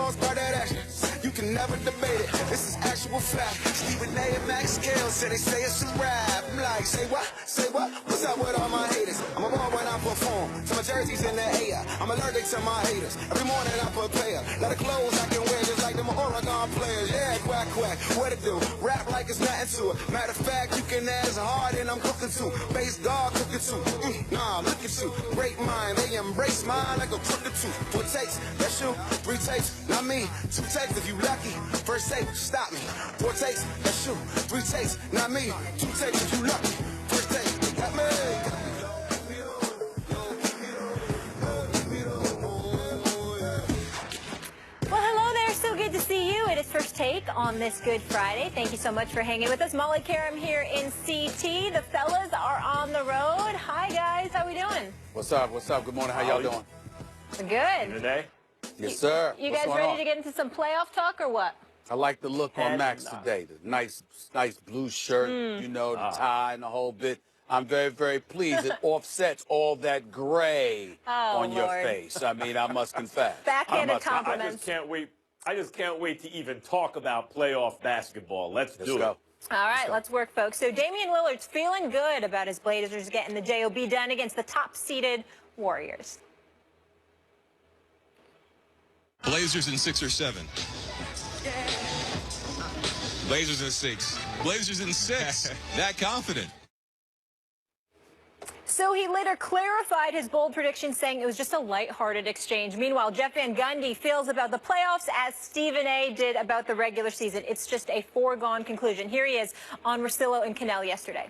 applause, part that action. You can never debate it. This is actual fact. Stephen A. and Max Kale said they say it's a rap. I'm like, say what? Say what? What's up with all my haters? I'm a ball when I perform. So my jersey's in the air. I'm allergic to my haters. Every morning I prepare. Lot of clothes I can wear just like them Oregon players. Yeah, quack, quack. What it do? Rap like it's nothing to it. Matter of fact, you can ask Harden, I'm cooking too. Base dog cooking too. Nah, look at you. Great mind. They embrace mine like a crooked tooth. 4 takes, that's you. 3 takes, not me. 2 takes if you lucky. First take, stop me. 4 takes, that's you. 3 takes, not me. 2 takes if you lucky. First take, got me. Well, hello there. So good to see you. It is First Take on this Good Friday. Thank you so much for hanging with us. Molly Qerim here in CT. The fellas are on the road. Hi, guys. How we doing? What's up? What's up? Good morning. How y'all doing? Good. Today? Yes, sir. You What's guys going ready on? to get into some playoff talk or what? I like the look on And Max today. The nice blue shirt, you know, the tie and the whole bit. I'm very, very pleased. It offsets all that gray on your Lord. face. I mean, I must confess. Backhanded I compliments. just can't wait. I just can't wait to even talk about playoff basketball. Let's do go. it. All right, let's work, folks. So Damian Lillard's feeling good about his Blazers getting the job done against the top-seeded Warriors. Blazers in 6 or 7. Blazers in 6. Blazers in 6. That confident. So he later clarified his bold prediction, saying it was just a lighthearted exchange. Meanwhile, Jeff Van Gundy feels about the playoffs as Stephen A. did about the regular season. It's just a foregone conclusion. Here he is on Russillo and Cannell yesterday.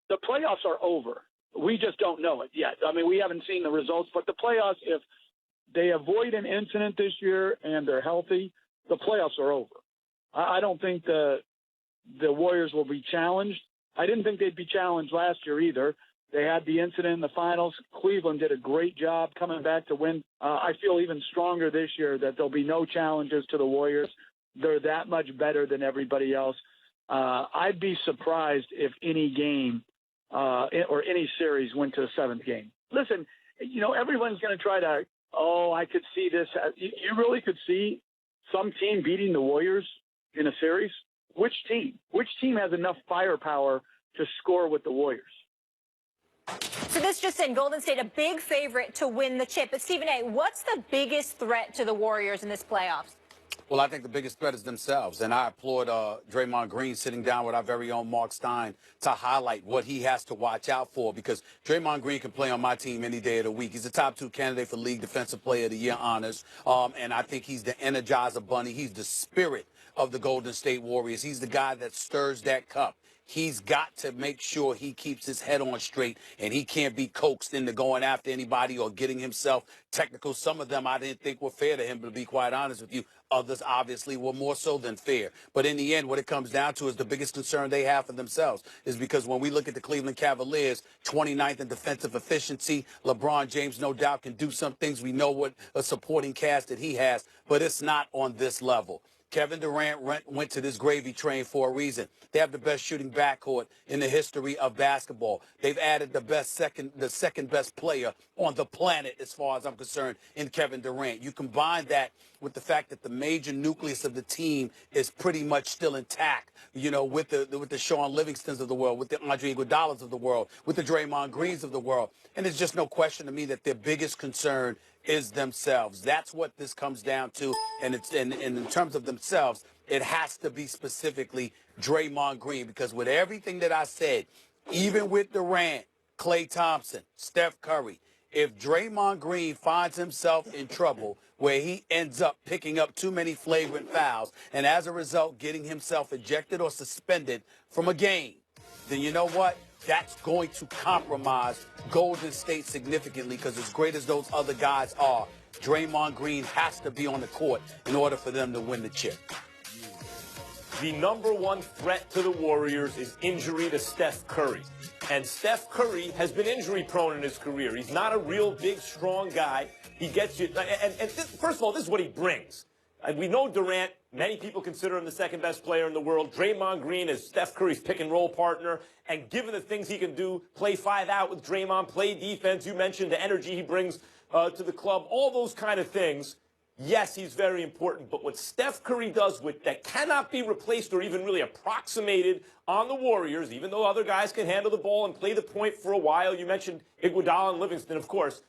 The playoffs are over. We just don't know it yet. I mean, we haven't seen the results, but the playoffs, if they avoid an incident this year and they're healthy, the playoffs are over. I don't think the Warriors will be challenged. I didn't think they'd be challenged last year either. They had the incident in the finals. Cleveland did a great job coming back to win. I feel even stronger this year that there'll be no challenges to the Warriors. They're that much better than everybody else. I'd be surprised if any game or any series went to a 7th game. Listen, you know, everyone's going to try to, I could see this. You really could see some team beating the Warriors in a series? Which team? Which team has enough firepower to score with the Warriors? So this just in, Golden State a big favorite to win the chip. But Stephen A., what's the biggest threat to the Warriors in this playoffs? Well, I think the biggest threat is themselves, and I applaud Draymond Green sitting down with our very own Mark Stein to highlight what he has to watch out for, because Draymond Green can play on my team any day of the week. He's the top 2 candidate for League Defensive Player of the Year honors, and I think he's the Energizer Bunny. He's the spirit of the Golden State Warriors. He's the guy that stirs that cup. He's got to make sure he keeps his head on straight, and he can't be coaxed into going after anybody or getting himself technical. Some of them I didn't think were fair to him, but to be quite honest with you, others obviously were more so than fair. But in the end, what it comes down to is the biggest concern they have for themselves is because when we look at the Cleveland Cavaliers, 29th in defensive efficiency, LeBron James no doubt can do some things. We know what a supporting cast that he has, but it's not on this level. Kevin Durant went to this gravy train for a reason. They have the best shooting backcourt in the history of basketball. They've added the second best player on the planet, as far as I'm concerned, in Kevin Durant. You combine that with the fact that the major nucleus of the team is pretty much still intact, you know, with the Sean Livingstons of the world, with the Andre Iguodala's of the world, with the Draymond Greens of the world. And there's just no question to me that their biggest concern is themselves. That's what this comes down to. And in terms of themselves, it has to be specifically Draymond Green, because with everything that I said, even with Durant, Klay Thompson, Steph Curry, if Draymond Green finds himself in trouble where he ends up picking up too many flagrant fouls and as a result getting himself ejected or suspended from a game, then you know what? That's going to compromise Golden State significantly, because as great as those other guys are, Draymond Green has to be on the court in order for them to win the chip. The number 1 threat to the Warriors is injury to Steph Curry. And Steph Curry has been injury prone in his career. He's not a real big, strong guy. He gets you. First of all, this is what he brings. We know Durant. Many people consider him the second best player in the world. Draymond Green is Steph Curry's pick and roll partner. And given the things he can do, play 5 out with Draymond, play defense. You mentioned the energy he brings to the club. All those kind of things. yes, he's very important, but what Steph Curry does that cannot be replaced or even really approximated on the Warriors, even though other guys can handle the ball and play the point for a while. You mentioned Iguodala and Livingston, of course.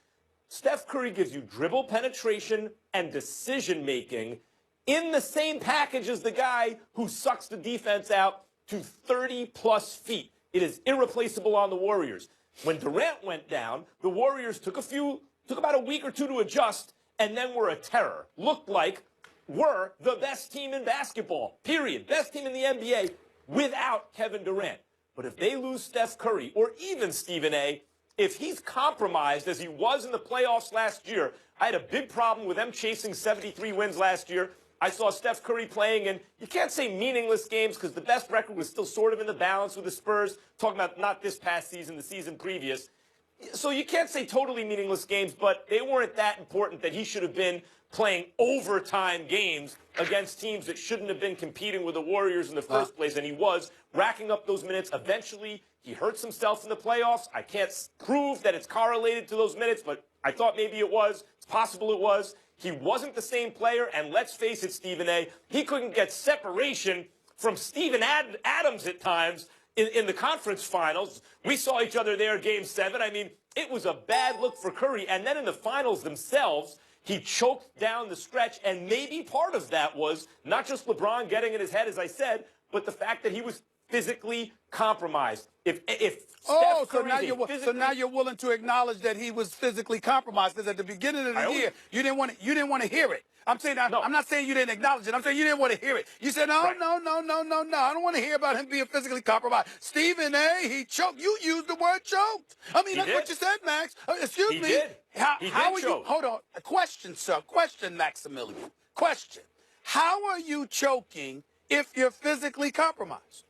Steph Curry gives you dribble penetration and decision-making in the same package as the guy who sucks the defense out to 30-plus feet. It is irreplaceable on the Warriors. When Durant went down, the Warriors took about a week or two to adjust, and then were a terror. Looked like were the best team in basketball, period. Best team in the NBA without Kevin Durant. But if they lose Steph Curry, or even Stephen A., if he's compromised as he was in the playoffs last year, I had a big problem with them chasing 73 wins last year. I saw Steph Curry playing in, you can't say meaningless games because the best record was still sort of in the balance with the Spurs, talking about not this past season, the season previous. So you can't say totally meaningless games, but they weren't that important that he should have been playing overtime games against teams that shouldn't have been competing with the Warriors in the first place, and he was racking up those minutes. Eventually, he hurts himself in the playoffs. I can't prove that it's correlated to those minutes, but I thought maybe it was. It's possible it was. He wasn't the same player, and let's face it, Stephen A., he couldn't get separation from Steven Adams at times in the conference finals. We saw each other there Game 7. I mean, it was a bad look for Curry. And then in the finals themselves, he choked down the stretch, and maybe part of that was not just LeBron getting in his head, as I said, but the fact that he was physically compromised. If Steph Curry so now you're willing to acknowledge that he was physically compromised, because at the beginning of the year you didn't want to hear it. I'm saying I'm not saying you didn't acknowledge it. I'm saying you didn't want to hear it. You said no. I don't want to hear about him being physically compromised. Stephen A., he choked. You used the word choked. I mean, that's what you said, Max. Excuse me. How are you? Hold on. A question, sir. Question, Maximilian. Question. How are you choking if you're physically compromised?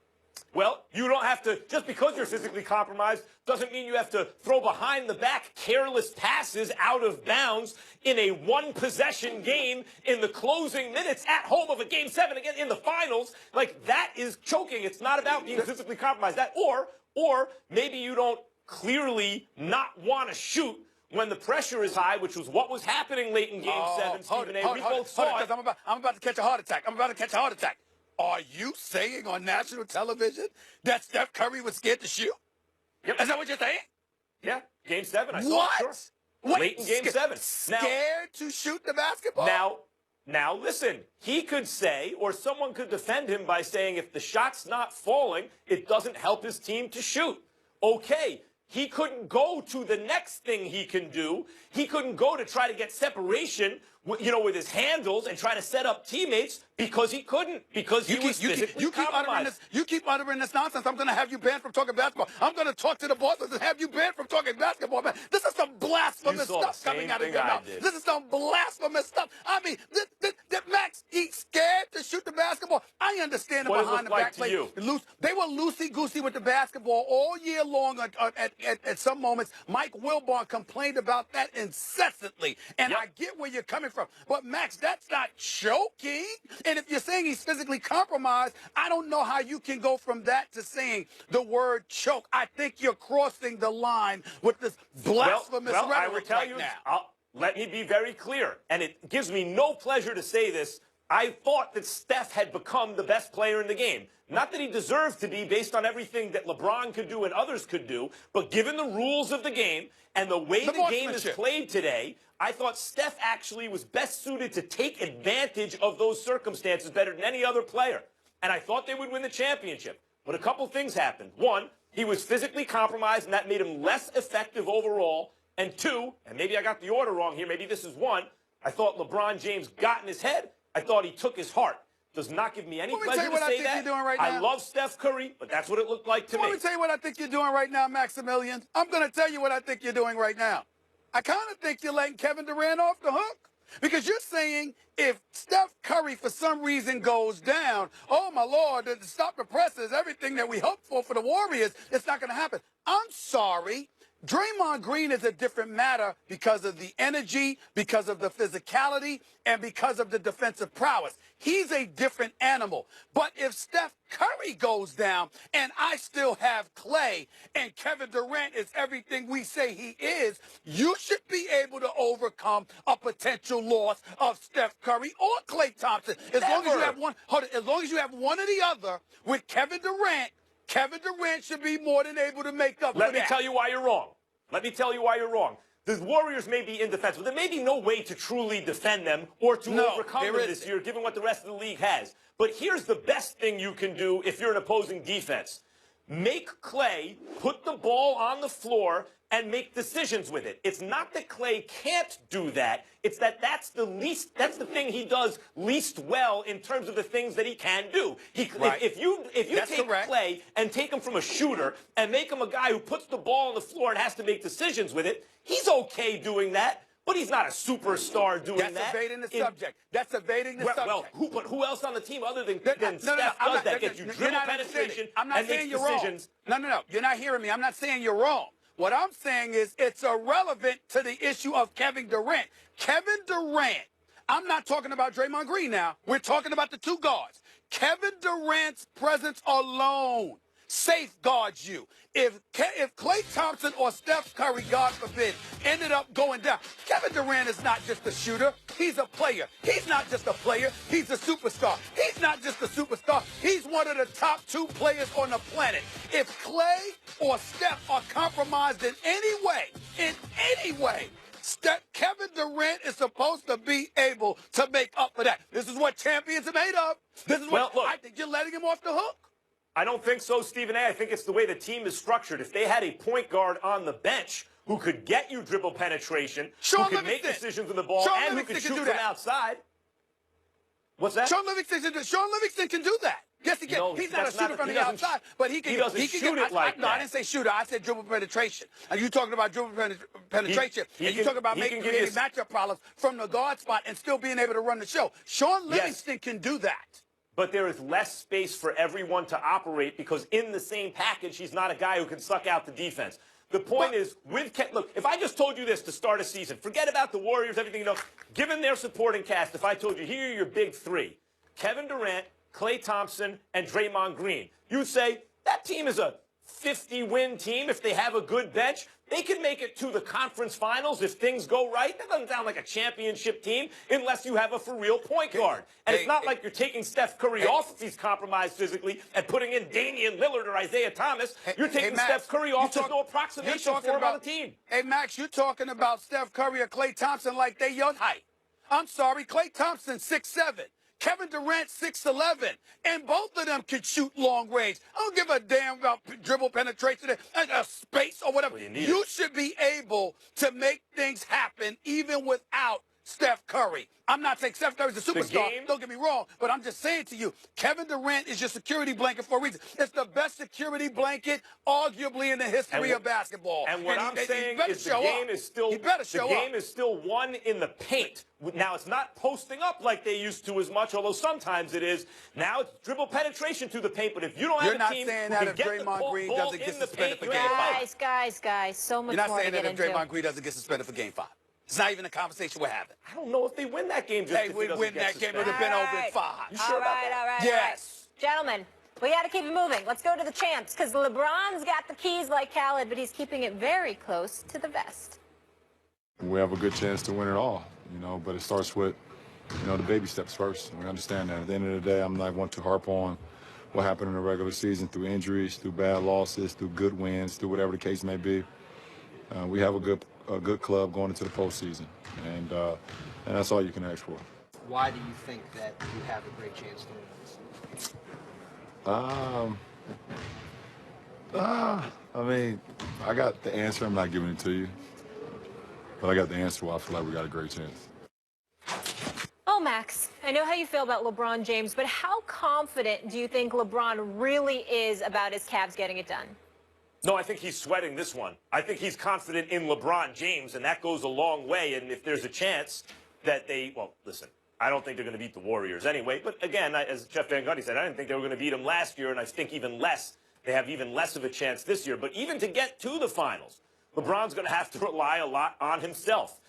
Well, you don't have to, just because you're physically compromised doesn't mean you have to throw behind the back careless passes out of bounds in a one-possession game in the closing minutes at home of a Game 7 again in the finals. Like, that is choking. It's not about being physically compromised. Or maybe you don't clearly not want to shoot when the pressure is high, which was what was happening late in Game 7, Stephen A. We both saw it. I'm about to catch a heart attack. Are you saying on national television that Steph Curry was scared to shoot? Yep. Is that what you're saying? Yeah. Game 7. I saw it. Sure. What? Late in Game 7. Scared to shoot the basketball? Now listen. He could say, or someone could defend him by saying, if the shot's not falling, it doesn't help his team to shoot. Okay. He couldn't go to the next thing he can do. He couldn't go to try to get separation, with his handles and try to set up teammates because he couldn't, because he was physically compromised. You keep uttering this nonsense. I'm going to have you banned from talking basketball. I'm going to talk to the bosses and have you banned from talking basketball, man. This is some blasphemous stuff coming out of your mouth. This is some blasphemous stuff. I mean, Max, he's scared to shoot the basketball. I understand the behind the back play. They were loosey-goosey with the basketball all year long at some moments. Mike Wilbon complained about that incessantly. And I get where you're coming from. But, Max, that's not choking. And if you're saying he's physically compromised, I don't know how you can go from that to saying the word choke. I think you're crossing the line with this blasphemous rhetoric I will tell you now. Let me be very clear, and it gives me no pleasure to say this. I thought that Steph had become the best player in the game. Not that he deserved to be based on everything that LeBron could do and others could do, but given the rules of the game and the way the game is played today, I thought Steph actually was best suited to take advantage of those circumstances better than any other player. And I thought they would win the championship. But a couple things happened. One, he was physically compromised, and that made him less effective overall. And two, and maybe I got the order wrong here, maybe this is one, I thought LeBron James got in his head. I thought he took his heart. Does not give me any pleasure to say that. I love Steph Curry, but that's what it looked like to me. Let me tell you what I think you're doing right now, Maximilian. I'm going to tell you what I think you're doing right now. I kind of think you're letting Kevin Durant off the hook. Because you're saying if Steph Curry for some reason goes down, oh, my Lord, to stop the presses, everything that we hoped for the Warriors, it's not going to happen. I'm sorry. Draymond Green is a different matter because of the energy, because of the physicality, and because of the defensive prowess. He's a different animal. But if Steph Curry goes down and I still have Clay and Kevin Durant is everything we say he is, you should be able to overcome a potential loss of Steph Curry or Klay Thompson. As long as you have one, as long as you have one or the other with Kevin Durant should be more than able to make up for that. Let me tell you why you're wrong. Let me tell you why you're wrong. The Warriors may be indefensible. There may be no way to truly defend them or to overcome them this year, given what the rest of the league has. But here's the best thing you can do if you're an opposing defense. Make Clay put the ball on the floor and make decisions with it. It's not that Clay can't do that. It's that that's the thing he does least well in terms of the things that he can do. If you take Clay and take him from a shooter and make him a guy who puts the ball on the floor and has to make decisions with it, he's okay doing that. But he's not a superstar doing that. That's evading the subject. That's evading the subject. Well, who else on the team other than Steph does that? Gets you dribble penetration and makes decisions. No. You're not hearing me. I'm not saying you're wrong. What I'm saying is it's irrelevant to the issue of Kevin Durant. Kevin Durant, I'm not talking about Draymond Green now. We're talking about the two guards. Kevin Durant's presence alone safeguards you. If Klay Thompson or Steph Curry, God forbid, ended up going down, Kevin Durant is not just a shooter. He's a player. He's not just a player. He's a superstar. He's not just a superstar. He's one of the top two players on the planet. If Klay or Steph are compromised in any way, Kevin Durant is supposed to be able to make up for that. This is what champions are made of. This is what I think you're letting him off the hook. I don't think so, Stephen A. I think it's the way the team is structured. If they had a point guard on the bench who could get you dribble penetration, who could make decisions with the ball, and who could shoot from outside. What's that? Sean Livingston can do that. Yes, he can. No, he's not a shooter from the outside, but he can. He doesn't shoot it like that. No, I didn't say shooter. I said dribble penetration. And you talking about dribble penetration, and you talking about creating matchup problems from the guard spot and still being able to run the show. Sean Livingston can do that. But there is less space for everyone to operate because in the same package, he's not a guy who can suck out the defense. The point is, look, if I just told you this to start a season, forget about the Warriors, everything you know, given their supporting cast, if I told you, here are your big three, Kevin Durant, Klay Thompson, and Draymond Green, you'd say, that team is a 50-win team if they have a good bench. They can make it to the conference finals if things go right. That doesn't sound like a championship team unless you have a for-real point guard. And it's not like you're taking Steph Curry off if he's compromised physically and putting in Damian Lillard or Isaiah Thomas. You're taking Max, Steph Curry off. There's no approximation for him on the team. Hey, Max, you're talking about Steph Curry or Klay Thompson like they your height. I'm sorry, Klay Thompson 6'7". Kevin Durant 6'11", and both of them can shoot long range. I don't give a damn about dribble penetration, space or whatever. You should be able to make things happen even without Steph Curry. I'm not saying Steph Curry's a superstar, don't get me wrong, but I'm just saying to you, Kevin Durant is your security blanket for a reason. It's the best security blanket, arguably, in the history of basketball. And what I'm saying is the game is still won in the paint. Now, it's not posting up like they used to as much, although sometimes it is. Now it's dribble penetration through the paint, but if you don't have a team who can get the ball in the paint, you ain't Guys, so much more to get into. You're not saying that if Draymond Green doesn't get suspended for Game 5. It's not even a conversation we're having. I don't know if they win that game. Hey, we win that game. It would have been over in 5. You sure about that? All right. Yes. Gentlemen, we got to keep it moving. Let's go to the champs, because LeBron's got the keys like Khaled, but he's keeping it very close to the vest. We have a good chance to win it all, but it starts with, the baby steps first. We understand that. At the end of the day, I'm not one to harp on what happened in the regular season through injuries, through bad losses, through good wins, through whatever the case may be. We have a good club going into the postseason, and that's all you can ask for. Why do you think that you have a great chance to win this? I mean, I got the answer. I'm not giving it to you, but I got the answer why I feel like we got a great chance. Oh, Max, I know how you feel about LeBron James, but how confident do you think LeBron really is about his Cavs getting it done? No, I think he's sweating this one. I think he's confident in LeBron James, and that goes a long way. And if there's a chance that listen, I don't think they're going to beat the Warriors anyway. But again, as Jeff Van Gundy said, I didn't think they were going to beat them last year, and I think they have even less of a chance this year. But even to get to the finals, LeBron's going to have to rely a lot on himself.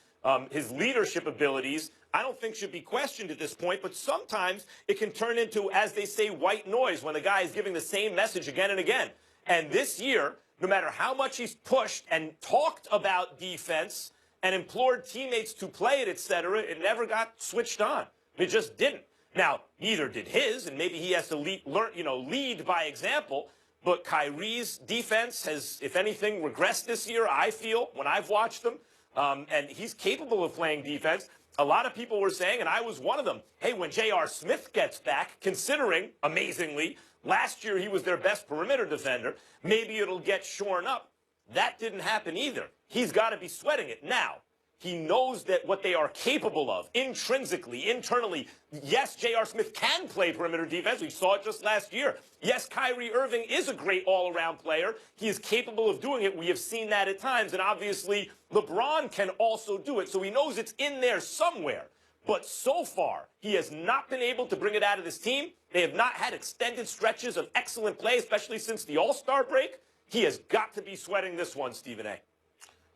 His leadership abilities, I don't think should be questioned at this point, but sometimes it can turn into, as they say, white noise when the guy is giving the same message again and again. And this year, no matter how much he's pushed and talked about defense and implored teammates to play it, etc., it never got switched on. It just didn't. Now, neither did his, and maybe he has to lead by example. But Kyrie's defense has, if anything, regressed this year, I feel, when I've watched them. And he's capable of playing defense. A lot of people were saying, and I was one of them, hey, when J.R. Smith gets back, considering, amazingly, last year he was their best perimeter defender, maybe it'll get shorn up. That didn't happen either. He's got to be sweating it. Now, he knows that what they are capable of, intrinsically, internally. Yes, J.R. Smith can play perimeter defense. We saw it just last year. Yes, Kyrie Irving is a great all-around player. He is capable of doing it. We have seen that at times. And obviously, LeBron can also do it. So he knows it's in there somewhere. But so far, he has not been able to bring it out of this team. They have not had extended stretches of excellent play, especially since the All-Star break. He has got to be sweating this one, Stephen A.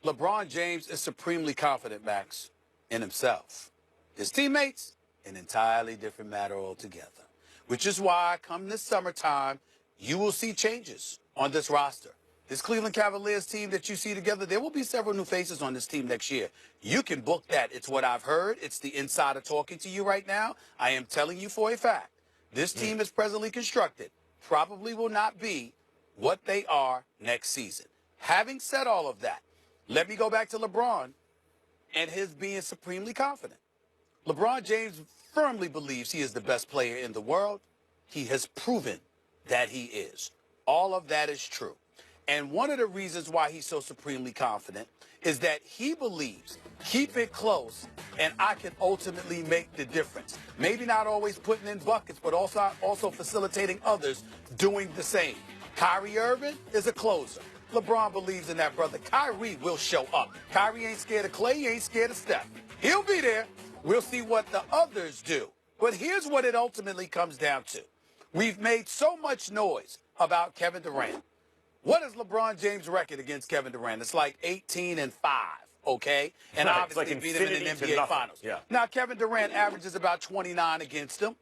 LeBron James is supremely confident, Max, in himself. His teammates, an entirely different matter altogether. Which is why, come this summertime, you will see changes on this roster. This Cleveland Cavaliers team that you see together, there will be several new faces on this team next year. You can book that. It's what I've heard. It's the insider talking to you right now. I am telling you for a fact. This team is presently constructed. Probably will not be what they are next season. Having said all of that, let me go back to LeBron and his being supremely confident. LeBron James firmly believes he is the best player in the world. He has proven that he is. All of that is true. And one of the reasons why he's so supremely confident is that he believes, keep it close, and I can ultimately make the difference. Maybe not always putting in buckets, but also facilitating others doing the same. Kyrie Irving is a closer. LeBron believes in that, brother. Kyrie will show up. Kyrie ain't scared of Clay. He ain't scared of Steph. He'll be there. We'll see what the others do. But here's what it ultimately comes down to. We've made so much noise about Kevin Durant. What is LeBron James' record against Kevin Durant? It's like 18-5, okay? And right, obviously like beat him in the NBA Finals. Yeah. Now, Kevin Durant averages about 29 against him,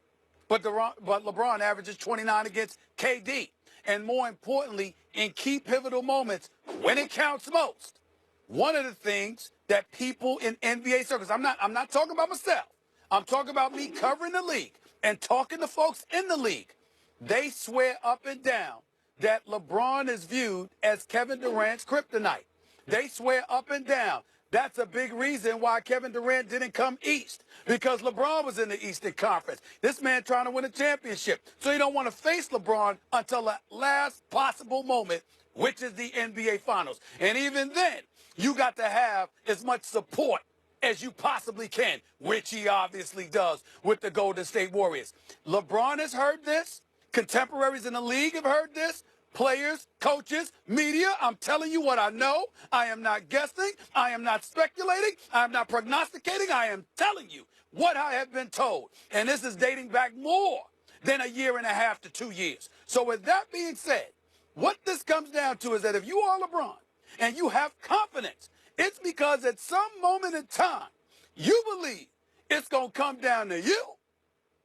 but LeBron averages 29 against KD. And more importantly, in key pivotal moments, when it counts most, one of the things that people in NBA circles, I'm not talking about myself. I'm talking about me covering the league and talking to folks in the league. They swear up and down that LeBron is viewed as Kevin Durant's kryptonite. They swear up and down. That's a big reason why Kevin Durant didn't come east, because LeBron was in the Eastern Conference. This man trying to win a championship. So you don't want to face LeBron until the last possible moment, which is the NBA Finals. And even then, you got to have as much support as you possibly can, which he obviously does with the Golden State Warriors. LeBron has heard this. Contemporaries in the league have heard this. Players, coaches, media, I'm telling you what I know. I am not guessing. I am not speculating. I am not prognosticating. I am telling you what I have been told. And this is dating back more than a year and a half to 2 years. So with that being said, what this comes down to is that if you are LeBron and you have confidence, it's because at some moment in time, you believe it's going to come down to you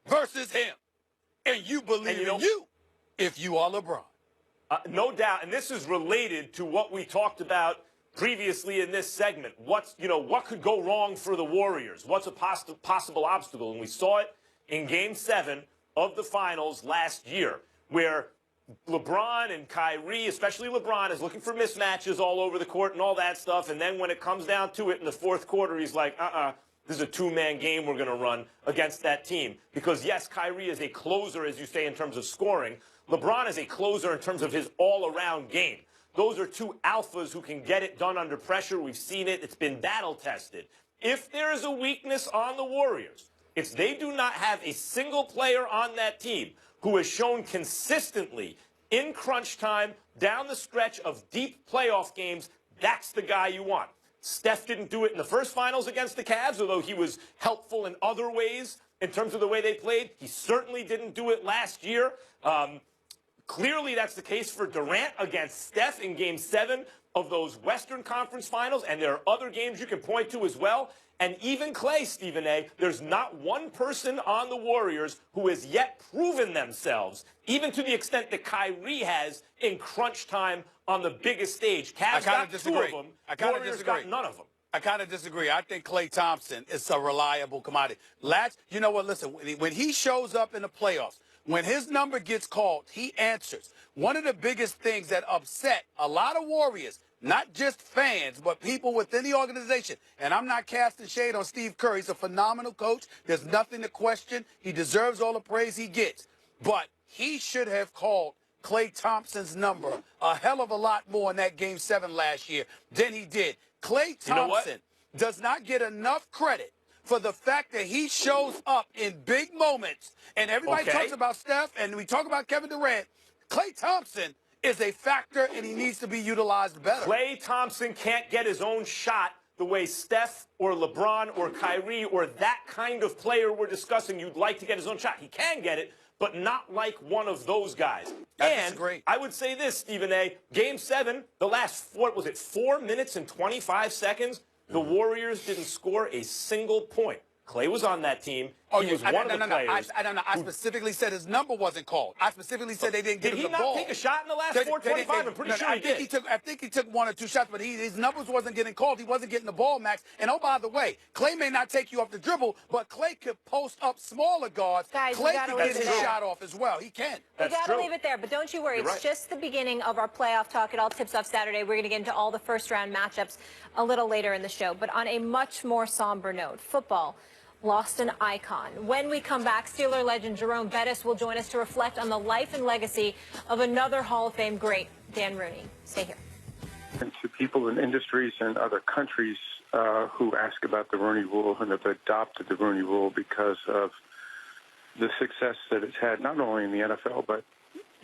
versus him. And you believe in you if you are LeBron. No doubt, and this is related to what we talked about previously in this segment. What could go wrong for the Warriors? What's a possible obstacle? And we saw it in Game 7 of the Finals last year, where LeBron and Kyrie, especially LeBron, is looking for mismatches all over the court and all that stuff. And then when it comes down to it in the fourth quarter, he's like, this is a two-man game we're going to run against that team. Because, yes, Kyrie is a closer, as you say, in terms of scoring. LeBron is a closer in terms of his all-around game. Those are two alphas who can get it done under pressure. We've seen it. It's been battle-tested. If there is a weakness on the Warriors, it's they do not have a single player on that team who has shown consistently in crunch time, down the stretch of deep playoff games, that's the guy you want. Steph didn't do it in the first finals against the Cavs, although he was helpful in other ways in terms of the way they played. He certainly didn't do it last year. Clearly, that's the case for Durant against Steph in Game 7. of those Western Conference Finals, and there are other games you can point to as well. And even Clay, Stephen A., there's not one person on the Warriors who has yet proven themselves, even to the extent that Kyrie has in crunch time on the biggest stage. Cavs got two of them. Warriors got none of them. I kind of disagree. I think Klay Thompson is a reliable commodity. You know what? Listen, when he shows up in the playoffs, when his number gets called, he answers. One of the biggest things that upset a lot of Warriors, not just fans, but people within the organization, and I'm not casting shade on Steve Kerr. He's a phenomenal coach. There's nothing to question. He deserves all the praise he gets. But he should have called Klay Thompson's number a hell of a lot more in that Game 7 last year than he did. Klay Thompson does not get enough credit for the fact that he shows up in big moments. And everybody talks about Steph, and we talk about Kevin Durant. Klay Thompson is a factor, and he needs to be utilized better. Klay Thompson can't get his own shot the way Steph or LeBron or Kyrie or that kind of player we're discussing you'd like to get his own shot. He can get it, but not like one of those guys. That's great. I would say this, Stephen A., Game 7, the last, 4 minutes and 25 seconds, the Warriors didn't score a single point. Klay was on that team. He was one of the players. I specifically said his number wasn't called. I specifically said they didn't give him the ball. Did he not take a shot in the last 4:25? I'm pretty sure he did. I think he took 1 or 2 shots, but his numbers wasn't getting called. He wasn't getting the ball, Max. And, oh, by the way, Klay may not take you off the dribble, but Klay could post up smaller guards. Guys, Klay can get his shot off as well. He can. We got to leave it there, but don't you worry. It's just the beginning of our playoff talk. It all tips off Saturday. We're going to get into all the first-round matchups a little later in the show. But on a much more somber note, football lost an icon. When we come back, Steeler legend Jerome Bettis will join us to reflect on the life and legacy of another Hall of Fame great, Dan Rooney. Stay here. And to people in industries and other countries who ask about the Rooney Rule and have adopted the Rooney Rule because of the success that it's had, not only in the NFL, but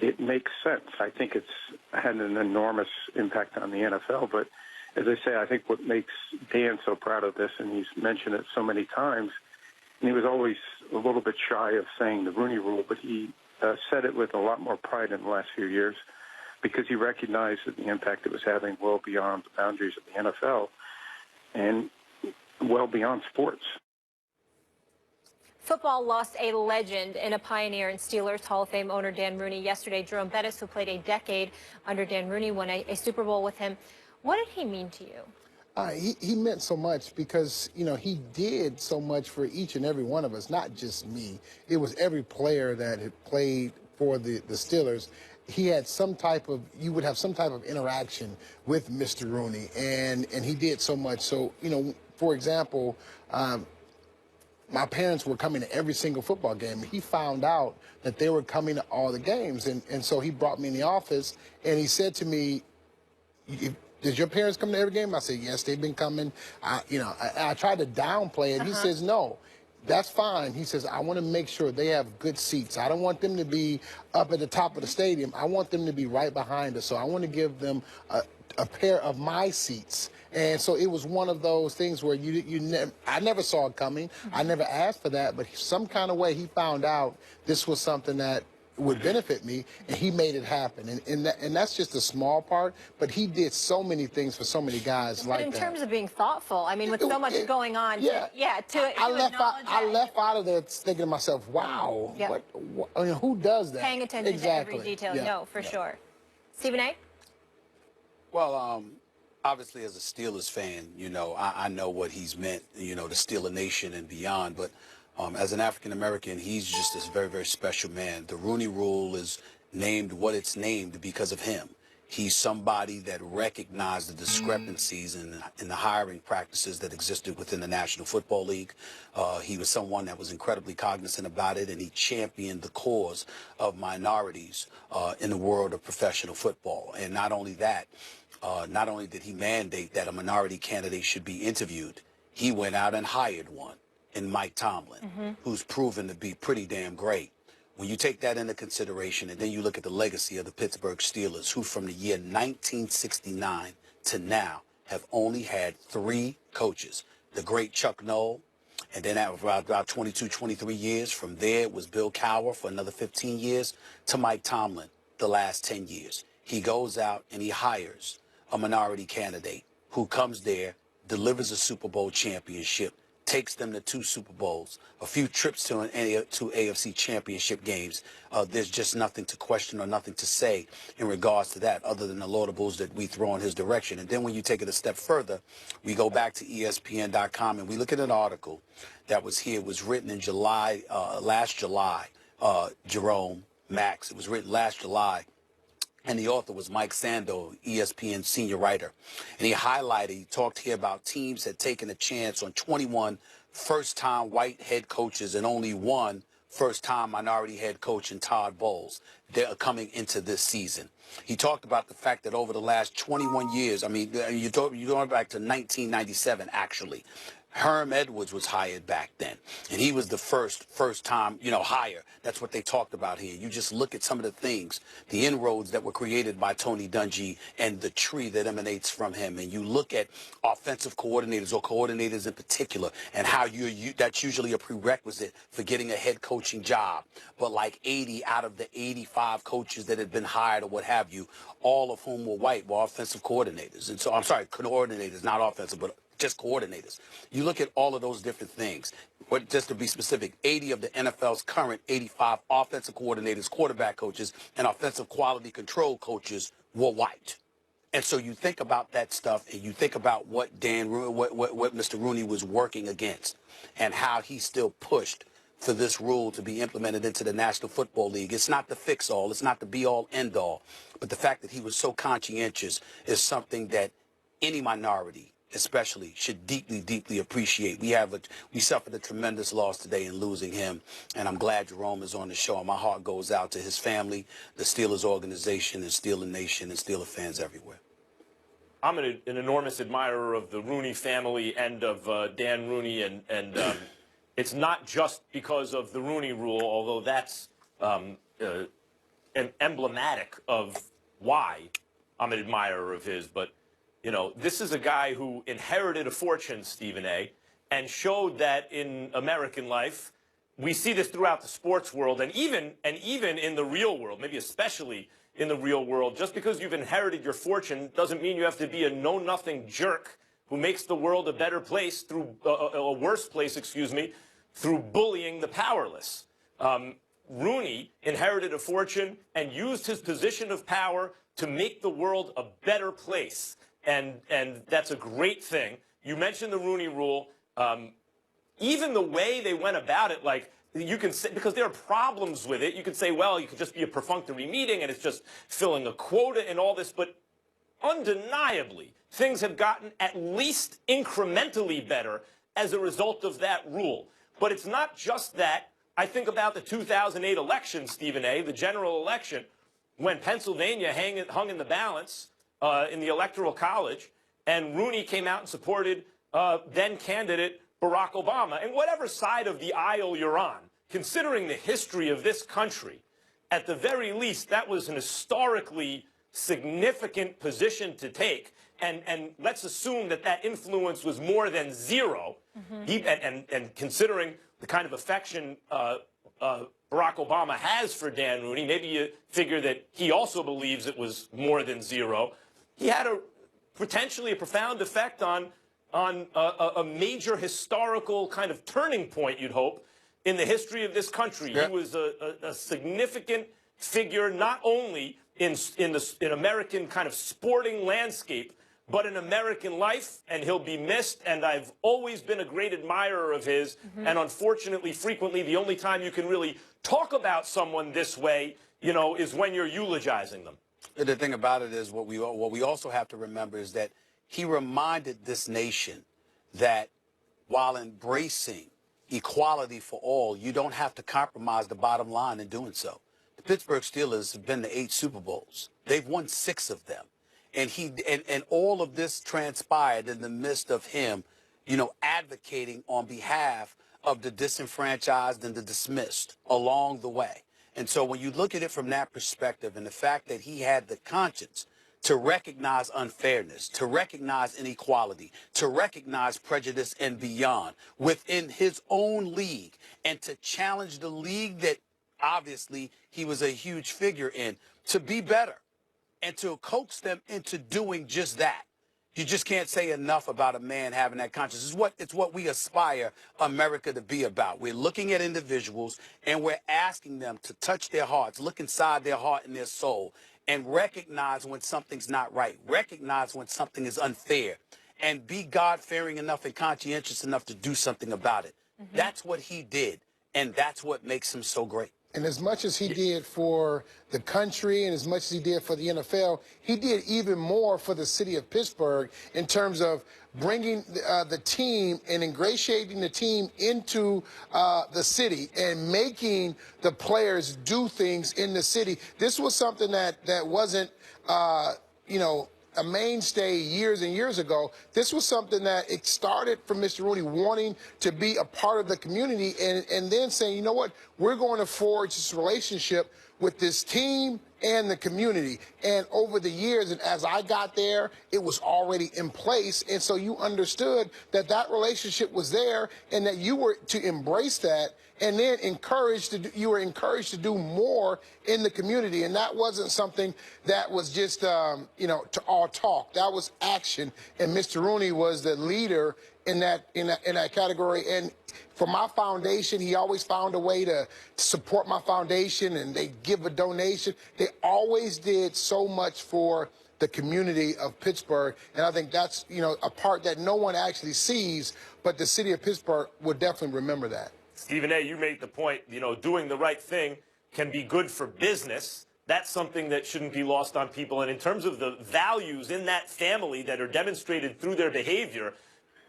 it makes sense. I think it's had an enormous impact on the NFL. But as I say, I think what makes Dan so proud of this, and he's mentioned it so many times, and he was always a little bit shy of saying the Rooney Rule, but he said it with a lot more pride in the last few years because he recognized that the impact it was having well beyond the boundaries of the NFL and well beyond sports. Football lost a legend and a pioneer in Steelers Hall of Fame owner Dan Rooney yesterday. Jerome Bettis, who played a decade under Dan Rooney, won a Super Bowl with him. What did he mean to you? He meant so much because, you know, he did so much for each and every one of us, not just me. It was every player that had played for the Steelers. He had you would have some type of interaction with Mr. Rooney, and he did so much. So, you know, for example, my parents were coming to every single football game. He found out that they were coming to all the games, and so he brought me in the office, and he said to me, did your parents come to every game? I said, yes, they've been coming. I tried to downplay it. He says, no, that's fine. He says, I want to make sure they have good seats. I don't want them to be up at the top of the stadium. I want them to be right behind us. So I want to give them a pair of my seats. And so it was one of those things where I never saw it coming. I never asked for that, but some kind of way he found out this was something that would benefit me, and he made it happen. And that's just a small part, but he did so many things for so many guys like that. But in terms of being thoughtful, I mean, with so much going on, I left out of there thinking to myself, wow, I mean, who does that? Paying attention to every detail, no, for sure. Stephen A.? Well, obviously, as a Steelers fan, you know, I know what he's meant, you know, to Steeler Nation and beyond, but as an African-American, he's just this very, very special man. The Rooney Rule is named what it's named because of him. He's somebody that recognized the discrepancies in the hiring practices that existed within the National Football League. He was someone that was incredibly cognizant about it, and he championed the cause of minorities in the world of professional football. And not only that, not only did he mandate that a minority candidate should be interviewed, he went out and hired one. And Mike Tomlin, who's proven to be pretty damn great. When you take that into consideration, and then you look at the legacy of the Pittsburgh Steelers, who from the year 1969 to now have only had 3 coaches. The great Chuck Noll, and then after about 22, 23 years, from there it was Bill Cowher for another 15 years, to Mike Tomlin the last 10 years. He goes out and he hires a minority candidate who comes there, delivers a Super Bowl championship, takes them to 2 Super Bowls, a few trips to two AFC championship games. There's just nothing to question or nothing to say in regards to that other than the laudables that we throw in his direction. And then when you take it a step further, we go back to ESPN.com and we look at an article that was here. It was written in July, last July, Jerome, Max. It was written last July. And the author was Mike Sando, ESPN senior writer. And he talked here about teams had taken a chance on 21 first-time white head coaches and only 1 first-time minority head coach in Todd Bowles. They're coming into this season. He talked about the fact that over the last 21 years, I mean, you're going back to 1997, actually. Herm Edwards was hired back then, and he was the first time, hire. That's what they talked about here. You just look at some of the things, the inroads that were created by Tony Dungy and the tree that emanates from him, and you look at offensive coordinators or coordinators in particular and how that's usually a prerequisite for getting a head coaching job. But like 80 out of the 85 coaches that had been hired or what have you, all of whom were white, were offensive coordinators. And so, I'm sorry, coordinators, not offensive, but just coordinators. You look at all of those different things. But just to be specific, 80 of the NFL's current 85 offensive coordinators, quarterback coaches, and offensive quality control coaches were white. And so you think about that stuff, and you think about what what Mr. Rooney was working against, and how he still pushed for this rule to be implemented into the National Football League. It's not the fix-all. It's not the be-all, end-all. But the fact that he was so conscientious is something that any minority especially should deeply, deeply appreciate. We suffered a tremendous loss today in losing him, and I'm glad Jerome is on the show. And my heart goes out to his family, the Steelers organization, and Steeler Nation, and Steeler fans everywhere. I'm an enormous admirer of the Rooney family and of Dan Rooney, and it's not just because of the Rooney Rule, although that's emblematic of why I'm an admirer of his, but this is a guy who inherited a fortune, Stephen A., and showed that in American life, we see this throughout the sports world, and even in the real world, maybe especially in the real world. Just because you've inherited your fortune doesn't mean you have to be a know-nothing jerk who makes the world a better place through a worse place, through bullying the powerless. Rooney inherited a fortune and used his position of power to make the world a better place. And that's a great thing. You mentioned the Rooney Rule. Even the way they went about it, like you can say, because there are problems with it, you could say, well, you could just be a perfunctory meeting and it's just filling a quota and all this. But undeniably, things have gotten at least incrementally better as a result of that rule. But it's not just that. I think about the 2008 election, Stephen A., the general election, when Pennsylvania hung in the balance in the Electoral College, and Rooney came out and supported then-candidate Barack Obama. And whatever side of the aisle you're on, considering the history of this country, at the very least, that was an historically significant position to take. And let's assume that that influence was more than zero. And considering the kind of affection Barack Obama has for Dan Rooney, maybe you figure that he also believes it was more than zero. He had potentially a profound effect on a major historical kind of turning point, you'd hope, in the history of this country. Yeah. He was a significant figure, not only in American kind of sporting landscape, but in American life, and he'll be missed. And I've always been a great admirer of his. And unfortunately, frequently, the only time you can really talk about someone this way, is when you're eulogizing them. The thing about it is what we also have to remember is that he reminded this nation that while embracing equality for all, you don't have to compromise the bottom line in doing so. The Pittsburgh Steelers have been to 8 Super Bowls. They've won 6 of them. And all of this transpired in the midst of him, advocating on behalf of the disenfranchised and the dismissed along the way. And so when you look at it from that perspective and the fact that he had the conscience to recognize unfairness, to recognize inequality, to recognize prejudice and beyond within his own league, and to challenge the league that obviously he was a huge figure in to be better. and to coax them into doing just that. You just can't say enough about a man having that conscience. It's what we aspire America to be about. We're looking at individuals and we're asking them to touch their hearts, look inside their heart and their soul, and recognize when something's not right, recognize when something is unfair, and be God-fearing enough and conscientious enough to do something about it. That's what he did, and that's what makes him so great. And as much as he did for the country and as much as he did for the NFL, he did even more for the city of Pittsburgh in terms of bringing the team and ingratiating the team into the city and making the players do things in the city. This was something that wasn't, you know, a mainstay years and years ago. This was something that it started from Mr. Rooney wanting to be a part of the community and then saying, you know what, we're going to forge this relationship with this team and the community. And over the years, and as I got there, it was already in place. And so you understood that that relationship was there and that you were to embrace that and then you were encouraged to do more in the community. And that wasn't something that was just, you know, to all talk. That was action. And Mr. Rooney was the leader in that category. And for my foundation, he always found a way to support my foundation, and they give a donation. They always did so much for the community of Pittsburgh, and I think that's, you know, a part that no one actually sees, but the city of Pittsburgh would definitely remember that. Stephen A., you made the point, you know, doing the right thing can be good for business. That's something that shouldn't be lost on people. And in terms of the values in that family that are demonstrated through their behavior,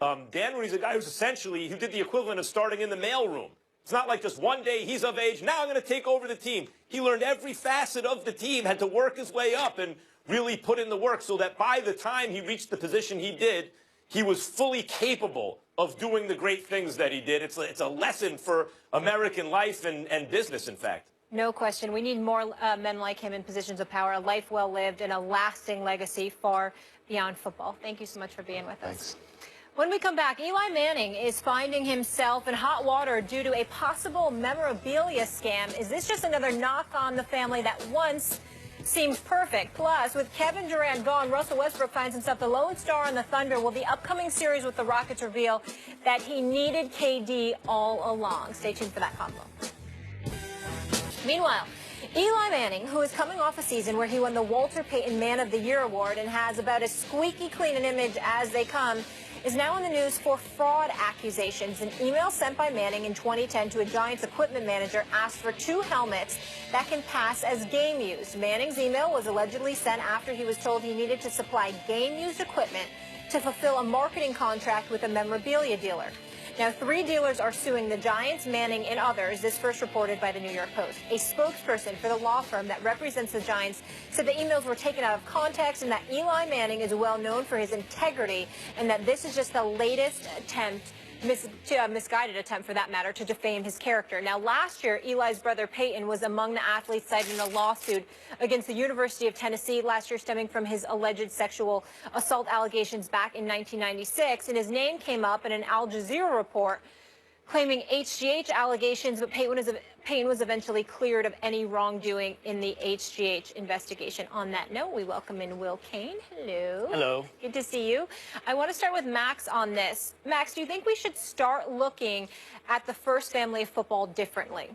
Dan Rooney's a guy who did the equivalent of starting in the mailroom. It's not like just one day he's of age, now I'm going to take over the team. He learned every facet of the team, had to work his way up and really put in the work so that by the time he reached the position he did, he was fully capable of doing the great things that he did. It's a lesson for American life and business, in fact. No question. We need more men like him in positions of power, a life well lived, and a lasting legacy far beyond football. Thank you so much for being with us. When we come back, Eli Manning is finding himself in hot water due to a possible memorabilia scam. Is this just another knock on the family that once seemed perfect? Plus, with Kevin Durant gone, Russell Westbrook finds himself the lone star on the Thunder. Will the upcoming series with the Rockets reveal that he needed KD all along? Stay tuned for that combo. Meanwhile, Eli Manning, who is coming off a season where he won the Walter Payton Man of the Year award and has about as squeaky clean an image as they come, is now in the news for fraud accusations. An email sent by Manning in 2010 to a Giants equipment manager asked for 2 helmets that can pass as game use. Manning's email was allegedly sent after he was told he needed to supply game-used equipment to fulfill a marketing contract with a memorabilia dealer. Now, 3 dealers are suing the Giants, Manning, and others. This first reported by the New York Post. A spokesperson for the law firm that represents the Giants said the emails were taken out of context and that Eli Manning is well known for his integrity and that this is just the latest misguided attempt, for that matter, to defame his character. Now, last year, Eli's brother Peyton was among the athletes cited in a lawsuit against the University of Tennessee last year, stemming from his alleged sexual assault allegations back in 1996. And his name came up in an Al Jazeera report claiming HGH allegations, but Payton was eventually cleared of any wrongdoing in the HGH investigation. On that note, we welcome in Will Kane. Hello. Hello. Good to see you. I want to start with Max on this. Max, do you think we should start looking at the first family of football differently?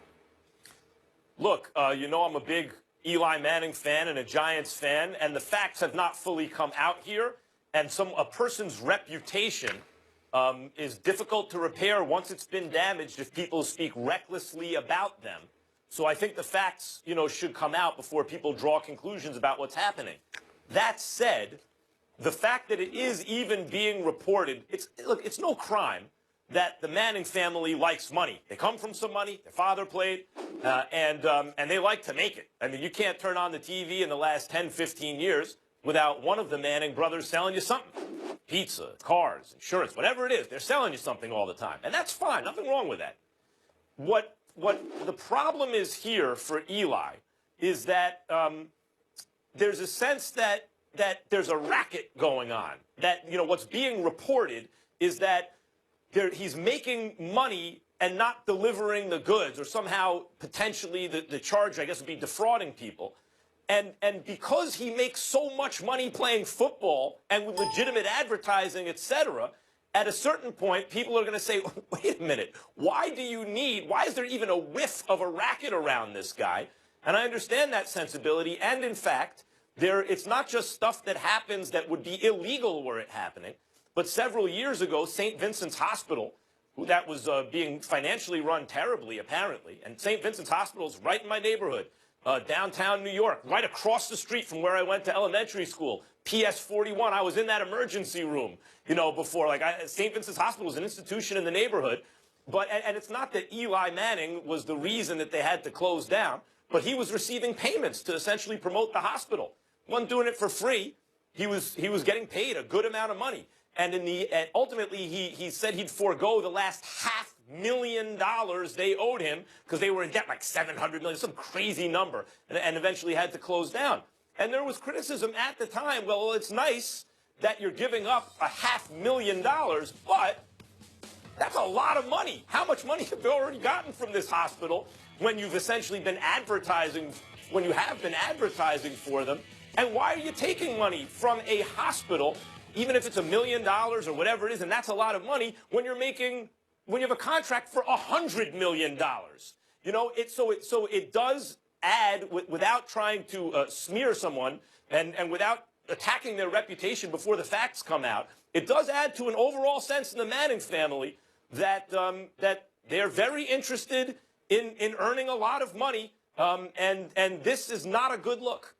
Look, you know I'm a big Eli Manning fan and a Giants fan, and the facts have not fully come out here, and a person's reputation is difficult to repair once it's been damaged if people speak recklessly about them. So I think the facts, you know, should come out before people draw conclusions about what's happening. That said, the fact that it is even being reported, it's no crime that the Manning family likes money. They come from some money, their father played, and they like to make it. I mean, you can't turn on the TV in the last 10, 15 years without one of the Manning brothers selling you something. Pizza, cars, insurance, whatever it is, they're selling you something all the time. And that's fine, nothing wrong with that. What the problem is here for Eli is that there's a sense that there's a racket going on. That, you know, what's being reported is that he's making money and not delivering the goods, or somehow potentially the charge, I guess, would be defrauding people. And because he makes so much money playing football and with legitimate advertising, etc., at a certain point, people are going to say, wait a minute, why is there even a whiff of a racket around this guy? And I understand that sensibility. And in fact, it's not just stuff that happens that would be illegal were it happening, but several years ago, St. Vincent's Hospital, that was being financially run terribly, apparently, and St. Vincent's Hospital is right in my neighborhood. Downtown New York, right across the street from where I went to elementary school, PS 41. I was in that emergency room, before. St. Vincent's Hospital was an institution in the neighborhood. And it's not that Eli Manning was the reason that they had to close down, but he was receiving payments to essentially promote the hospital. He wasn't doing it for free. He was getting paid a good amount of money. And ultimately, he said he'd forego the last $500,000 they owed him because they were in debt like $700 million, some crazy number, and eventually had to close down. And there was criticism at the time. Well, it's nice that you're giving up $500,000, but that's a lot of money. How much money have you already gotten from this hospital when you've essentially been advertising, when you have been advertising for them? And why are you taking money from a hospital, even if it's $1 million or whatever it is, and that's a lot of money, when you have a contract for $100 million? So it does add, without trying to smear someone and without attacking their reputation before the facts come out, it does add to an overall sense in the Manning family that they're very interested in earning a lot of money, and this is not a good look.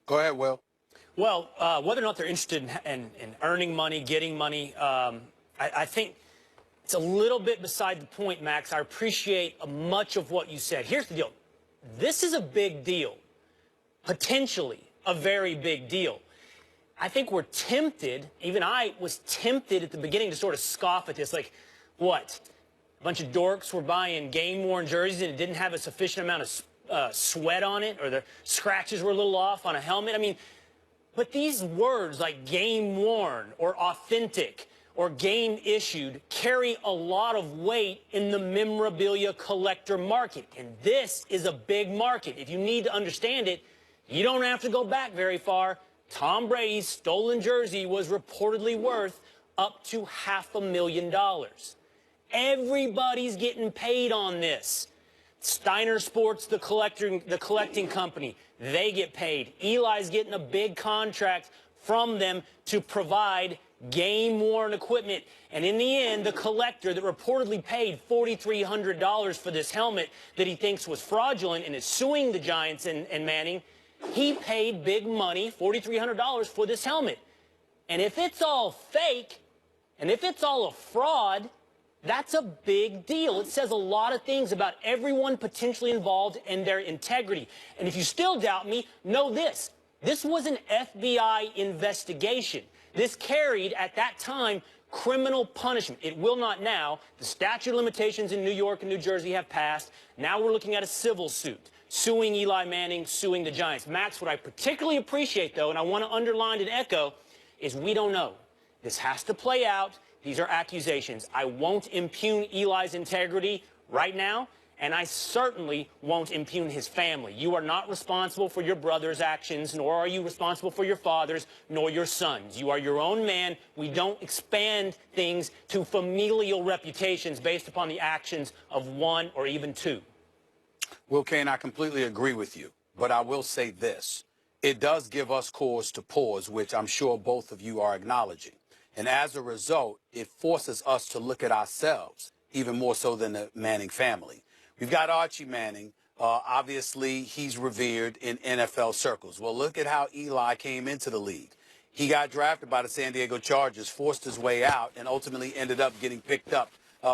Go ahead, Will. Well, whether or not they're interested in earning money, getting money, I think it's a little bit beside the point, Max. I appreciate much of what you said. Here's the deal. This is a big deal, potentially a very big deal. I think we're tempted, even I was tempted at the beginning to sort of scoff at this, like, what? A bunch of dorks were buying game-worn jerseys and it didn't have a sufficient amount of sweat on it, or the scratches were a little off on a helmet. I mean, but these words like game-worn or authentic or game-issued carry a lot of weight in the memorabilia collector market. And this is a big market. If you need to understand it, you don't have to go back very far. Tom Brady's stolen jersey was reportedly worth up to $500,000. Everybody's getting paid on this. Steiner Sports, the collecting company, they get paid. Eli's getting a big contract from them to provide game-worn equipment. And in the end, the collector that reportedly paid $4,300 for this helmet that he thinks was fraudulent and is suing the Giants and Manning, he paid big money, $4,300 for this helmet. And if it's all fake, and if it's all a fraud, that's a big deal. It says a lot of things about everyone potentially involved and their integrity. And if you still doubt me, know this. This was an FBI investigation. This carried, at that time, criminal punishment. It will not now. The statute of limitations in New York and New Jersey have passed. Now we're looking at a civil suit, suing Eli Manning, suing the Giants. Max, what I particularly appreciate, though, and I want to underline and echo, is we don't know. This has to play out. These are accusations. I won't impugn Eli's integrity right now, and I certainly won't impugn his family. You are not responsible for your brother's actions, nor are you responsible for your father's, nor your son's. You are your own man. We don't expand things to familial reputations based upon the actions of one or even two. Will Kane, I completely agree with you, but I will say this. It does give us cause to pause, which I'm sure both of you are acknowledging. And as a result, it forces us to look at ourselves, even more so than the Manning family. We've got Archie Manning. Obviously, he's revered in NFL circles. Well, look at how Eli came into the league. He got drafted by the San Diego Chargers, forced his way out, and ultimately ended up getting picked up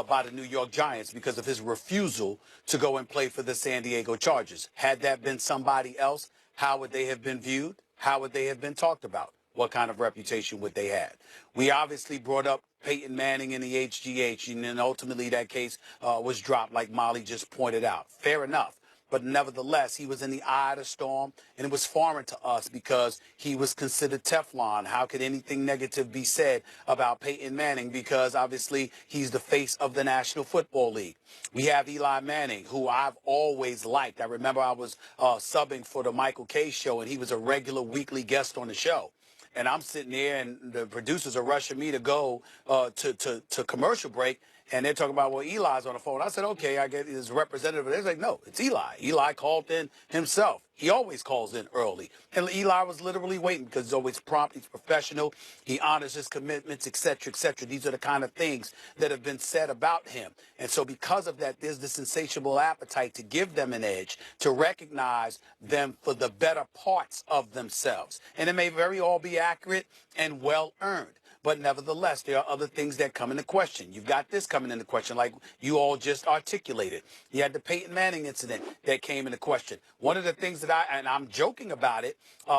by the New York Giants because of his refusal to go and play for the San Diego Chargers. Had that been somebody else, how would they have been viewed? How would they have been talked about? What kind of reputation would they have? We obviously brought up Peyton Manning in the HGH, and then ultimately that case was dropped, like Molly just pointed out. Fair enough. but nevertheless, he was in the eye of the storm, and it was foreign to us because he was considered Teflon. How could anything negative be said about Peyton Manning? Because obviously he's the face of the National Football League. We have Eli Manning, who I've always liked. I remember I was subbing for the Michael Kay show, and he was a regular weekly guest on the show. And I'm sitting there, and the producers are rushing me to go to commercial break. And they're talking about, well, Eli's on the phone. I said, okay, I get his representative. They're like, no, it's Eli. Eli called in himself. He always calls in early. And Eli was literally waiting because he's always prompt. He's professional. He honors his commitments, et cetera, et cetera. These are the kind of things that have been said about him. And so because of that, there's this insatiable appetite to give them an edge, to recognize them for the better parts of themselves. And it may very all be accurate and well earned. But nevertheless, there are other things that come into question. You've got this coming into question, like you all just articulated. You had the Peyton Manning incident that came into question. One of the things that I'm joking about it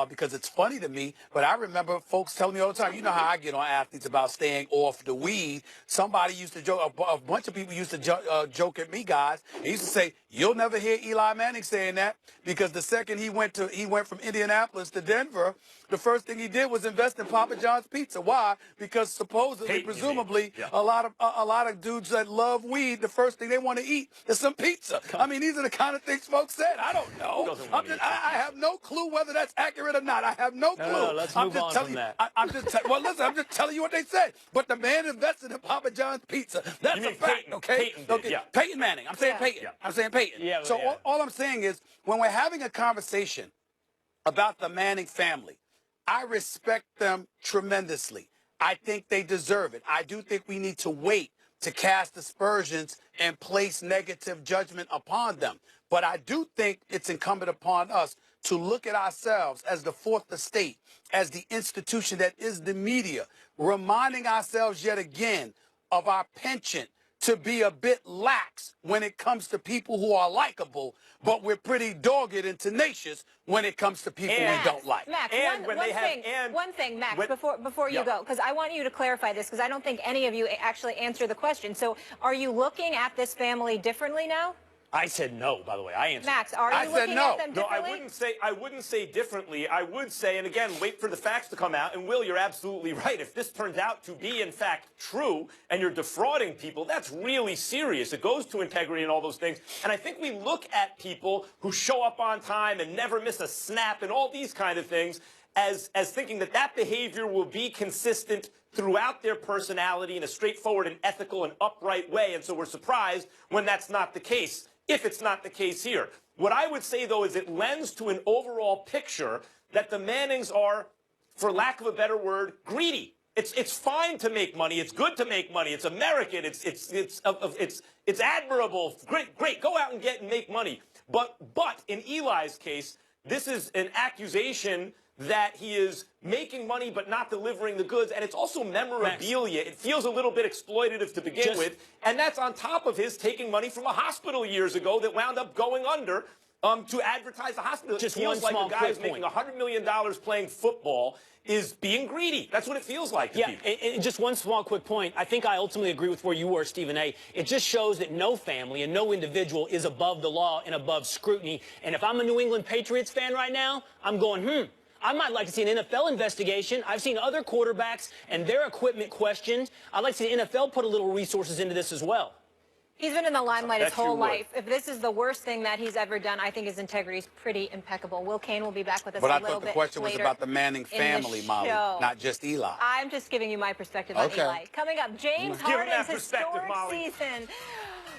because it's funny to me, but I remember folks telling me all the time, you know how I get on athletes about staying off the weed. Somebody used to joke, a bunch of people used to joke at me, guys. They used to say, you'll never hear Eli Manning saying that because the second he went from Indianapolis to Denver, the first thing he did was invest in Papa John's Pizza. Why? Because supposedly, presumably, a lot of dudes that love weed, the first thing they want to eat is some pizza. I mean, these are the kind of things folks said. I don't know. I have no clue whether that's accurate or not. I have no clue. No, let's move on from that. I'm just telling you what they said. But the man invested in Papa John's Pizza. That's a fact, Peyton, okay? Peyton, yeah. Peyton Manning. I'm saying Peyton. Yeah. I'm saying Peyton. Yeah, so yeah. all I'm saying is when we're having a conversation about the Manning family, I respect them tremendously. I think they deserve it. I do think we need to wait to cast aspersions and place negative judgment upon them. But I do think it's incumbent upon us to look at ourselves as the fourth estate, as the institution that is the media, reminding ourselves yet again of our penchant to be a bit lax when it comes to people who are likable, but we're pretty dogged and tenacious when it comes to people we don't like. Max, one thing, Max, before you go, because I want you to clarify this, because I don't think any of you actually answer the question. So are you looking at this family differently now? I said no, by the way. I answered. Max, are you looking at them differently? No, I wouldn't say differently. I would say, and again, wait for the facts to come out. And Will, you're absolutely right. If this turns out to be, in fact, true, and you're defrauding people, that's really serious. It goes to integrity and all those things. And I think we look at people who show up on time and never miss a snap and all these kind of things as thinking that behavior will be consistent throughout their personality in a straightforward and ethical and upright way. And so we're surprised when that's not the case. If it's not the case here. What I would say, though, is it lends to an overall picture that the Mannings are, for lack of a better word, greedy. It's fine to make money. It's good to make money. It's American. It's admirable. Great. Go out and make money. But in Eli's case, this is an accusation that he is making money but not delivering the goods, and it's also memorabilia. It feels a little bit exploitative to begin with, and that's on top of his taking money from a hospital years ago that wound up going under to advertise the hospital. It feels like a guy who's making $100 million playing football is being greedy. That's what it feels like to people. And just one small quick point. I think I ultimately agree with where you were, Stephen A. It just shows that no family and no individual is above the law and above scrutiny. And if I'm a New England Patriots fan right now, I'm going, I might like to see an NFL investigation. I've seen other quarterbacks and their equipment questioned. I'd like to see the NFL put a little resources into this as well. He's been in the limelight his whole life. If this is the worst thing that he's ever done, I think his integrity is pretty impeccable. Will Kane will be back with us a little bit later. But I thought the question was about the Manning family, Molly, not just Eli. I'm just giving you my perspective on Eli. Coming up, James Harden's historic season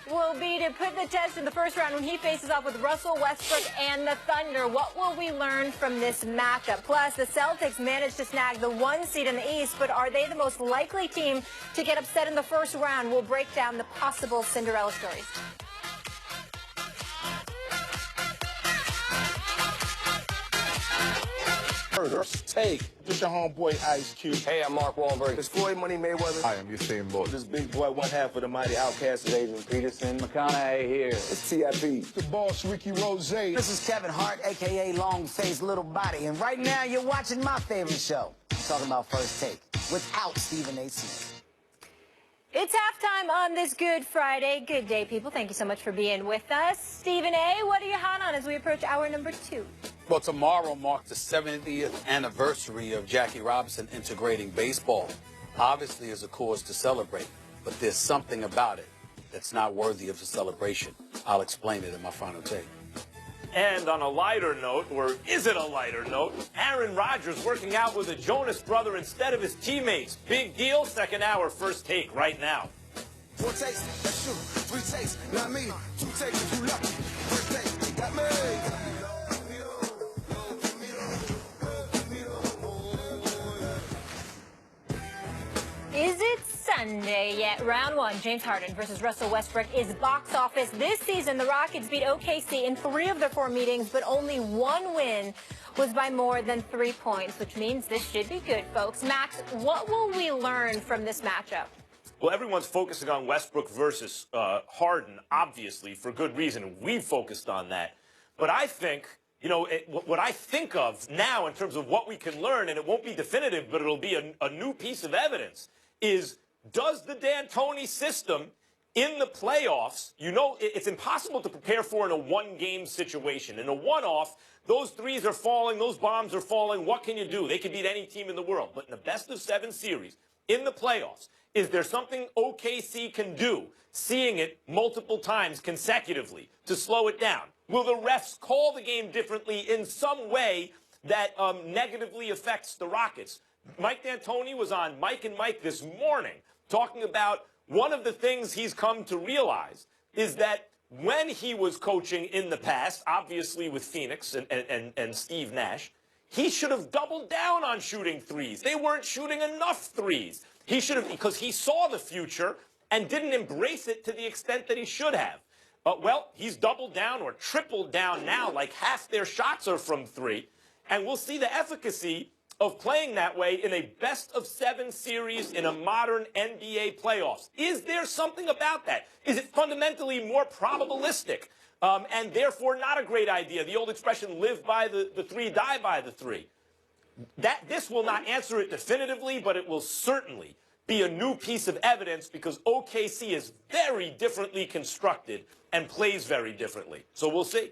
will be to put the test in the first round when he faces off with Russell Westbrook and the Thunder. What will we learn from this matchup? Plus, the Celtics managed to snag the 1 seed in the East, but are they the most likely team to get upset in the first round? We'll break down the possible Cinderella stories. First Take. This your homeboy Ice Cube. Hey, I'm Mark Wahlberg. It's Floyd Money Mayweather. I am Usain Bolt. This big boy, one half of the mighty Outcast of Adrian Peterson. McConaughey here. It's T.I.P. The boss, Ricky Rose. This is Kevin Hart, a.k.a. Long Face Little Body. And right now, you're watching my favorite show. I'm talking about First Take, without Stephen A. Smith. It's halftime on this Good Friday. Good day, people. Thank you so much for being with us. Stephen A., what are you hot on as we approach hour number 2. Well, tomorrow marks the 70th anniversary of Jackie Robinson integrating baseball. Obviously, is a cause to celebrate, but there's something about it that's not worthy of a celebration. I'll explain it in my final take. And on a lighter note, or is it a lighter note, Aaron Rodgers working out with a Jonas brother instead of his teammates. Big deal. Second hour, First Take right now. 4 takes, that's you. 3 takes, not me. 2 takes, you lucky. First take, got me. Is it Sunday yet? Round 1, James Harden versus Russell Westbrook is box office. This season, the Rockets beat OKC in 3 of their 4 meetings, but only 1 win was by more than 3 points, which means this should be good, folks. Max, what will we learn from this matchup? Well, everyone's focusing on Westbrook versus Harden, obviously, for good reason. We've focused on that. But I think, what I think of now in terms of what we can learn, and it won't be definitive, but it'll be a new piece of evidence, is does the D'Antoni system in the playoffs, it's impossible to prepare for in a one-game situation. In a one-off, those threes are falling, those bombs are falling. What can you do? They can beat any team in the world. But in the best-of-7 series, in the playoffs, is there something OKC can do, seeing it multiple times consecutively, to slow it down? Will the refs call the game differently in some way that negatively affects the Rockets? Mike D'Antoni was on Mike and Mike this morning talking about one of the things he's come to realize is that when he was coaching in the past, obviously with Phoenix and Steve Nash, he should have doubled down on shooting threes. They weren't shooting enough threes. He should have, because he saw the future and didn't embrace it to the extent that he should have. Well, he's doubled down or tripled down now, like half their shots are from 3. And we'll see the efficacy of playing that way in a best-of-7 series in a modern NBA playoffs. Is there something about that? Is it fundamentally more probabilistic and therefore not a great idea? The old expression, live by the 3, die by the 3. This will not answer it definitively, but it will certainly be a new piece of evidence because OKC is very differently constructed and plays very differently. So we'll see.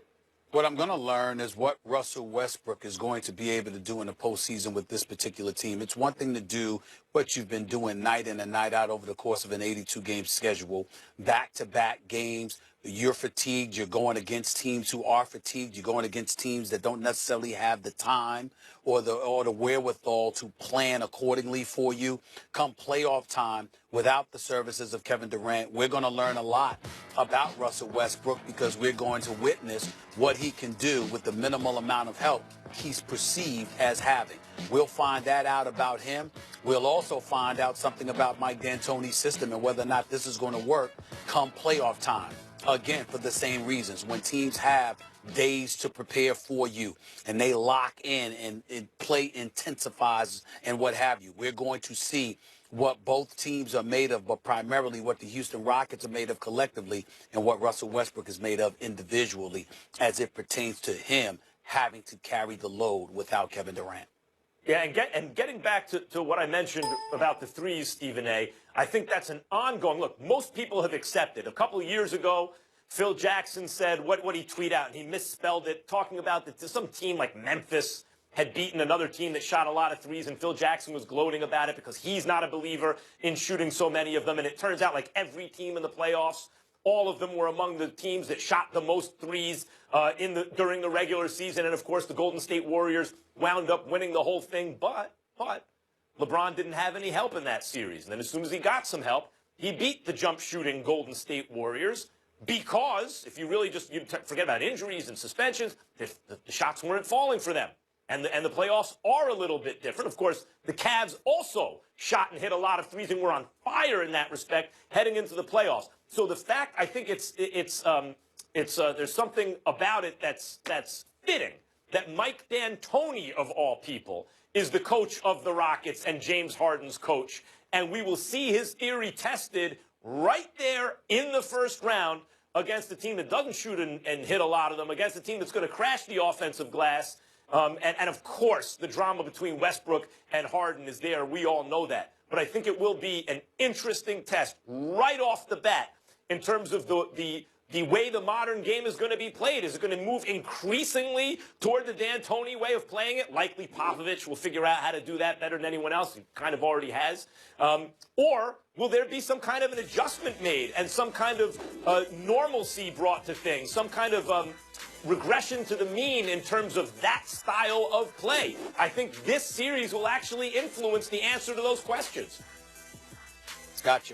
What I'm going to learn is what Russell Westbrook is going to be able to do in the postseason with this particular team. It's one thing to do what you've been doing night in and night out over the course of an 82-game schedule, back-to-back games. You're fatigued. You're going against teams who are fatigued. You're going against teams that don't necessarily have the time or the wherewithal to plan accordingly for you. Come playoff time, without the services of Kevin Durant, we're going to learn a lot about Russell Westbrook because we're going to witness what he can do with the minimal amount of help he's perceived as having. We'll find that out about him. We'll also find out something about Mike D'Antoni's system and whether or not this is going to work come playoff time. Again, for the same reasons. When teams have days to prepare for you and they lock in and play intensifies and what have you, we're going to see what both teams are made of, but primarily what the Houston Rockets are made of collectively and what Russell Westbrook is made of individually as it pertains to him having to carry the load without Kevin Durant. Yeah, and getting back to what I mentioned about the threes, Stephen A., I think that's an ongoing, look, most people have accepted. A couple of years ago, Phil Jackson said, what he tweet out, and he misspelled it, talking about that some team like Memphis had beaten another team that shot a lot of threes, and Phil Jackson was gloating about it because he's not a believer in shooting so many of them. And it turns out like every team in the playoffs, all of them were among the teams that shot the most threes during the regular season. And, of course, the Golden State Warriors wound up winning the whole thing. But LeBron didn't have any help in that series. And then as soon as he got some help, he beat the jump-shooting Golden State Warriors because, if you really just forget about injuries and suspensions, the shots weren't falling for them. And the playoffs are a little bit different. Of course, the Cavs also shot and hit a lot of threes and were on fire in that respect heading into the playoffs. So the fact, I think there's something about it that's fitting that Mike D'Antoni, of all people, is the coach of the Rockets and James Harden's coach. And we will see his theory tested right there in the first round against a team that doesn't shoot and hit a lot of them, against a team that's going to crash the offensive glass. And of course, the drama between Westbrook and Harden is there. We all know that. But I think it will be an interesting test right off the bat in terms of the the way the modern game is going to be played? Is it going to move increasingly toward the D'Antoni way of playing it? Likely Popovich will figure out how to do that better than anyone else. He kind of already has. Or will there be some kind of an adjustment made and some kind of normalcy brought to things, some kind of regression to the mean in terms of that style of play? I think this series will actually influence the answer to those questions. Gotcha.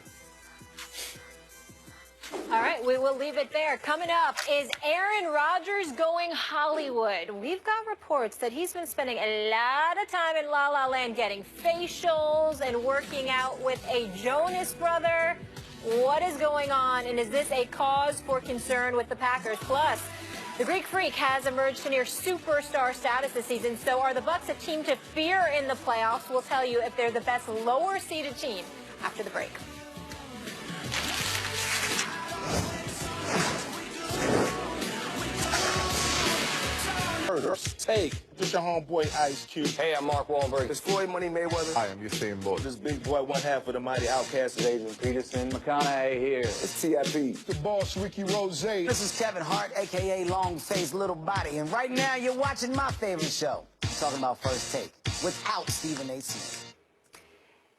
All right, we will leave it there. Coming up, is Aaron Rodgers going Hollywood? We've got reports that he's been spending a lot of time in La La Land getting facials and working out with a Jonas brother. What is going on, and is this a cause for concern with the Packers? Plus, the Greek Freak has emerged to near superstar status this season. So are the Bucs a team to fear in the playoffs? We'll tell you if they're the best lower-seeded team after the break. First Take. This your homeboy Ice Cube. Hey, I'm Mark Wahlberg. It's Floyd Money Mayweather. I am Usain Bolt. This big boy, one half of the mighty Outcast of Adrian Peterson. McConaughey here. It's T.I.P. The boss, Ricky Rose. This is Kevin Hart, a.k.a. Long-Faced Little Body. And right now, you're watching my favorite show. I'm talking about First Take, without Stephen A. Smith.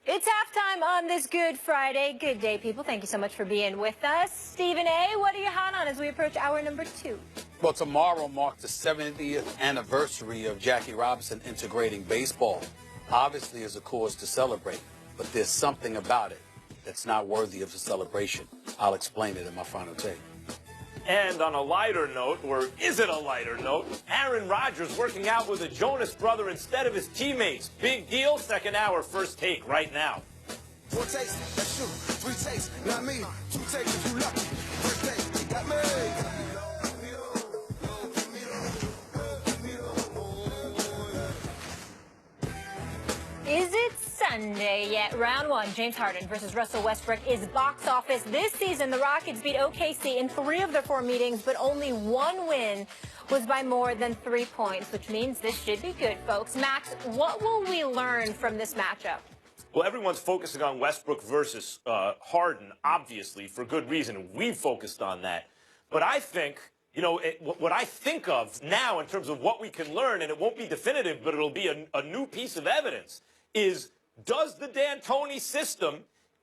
It's halftime on this Good Friday. Good day, people. Thank you so much for being with us. Stephen A., what are you hot on as we approach hour number 2? Well, tomorrow marks the 70th anniversary of Jackie Robinson integrating baseball. Obviously, is a cause to celebrate, but there's something about it that's not worthy of a celebration. I'll explain it in my final take. And on a lighter note, or is it a lighter note, Aaron Rodgers working out with a Jonas brother instead of his teammates. Big deal. Second hour, First Take right now. 4 takes, that's you. 3 takes, not me. 2 takes if you lucky. First take, got me. Is it Sunday yet? Round 1, James Harden versus Russell Westbrook is box office. This season, the Rockets beat OKC in 3 of their 4 meetings, but only 1 win was by more than 3 points, which means this should be good, folks. Max, what will we learn from this matchup? Well, everyone's focusing on Westbrook versus Harden, obviously, for good reason. We've focused on that. But I think, you know, what I think of now in terms of what we can learn, and it won't be definitive, but it'll be a new piece of evidence, is does the D'Antoni system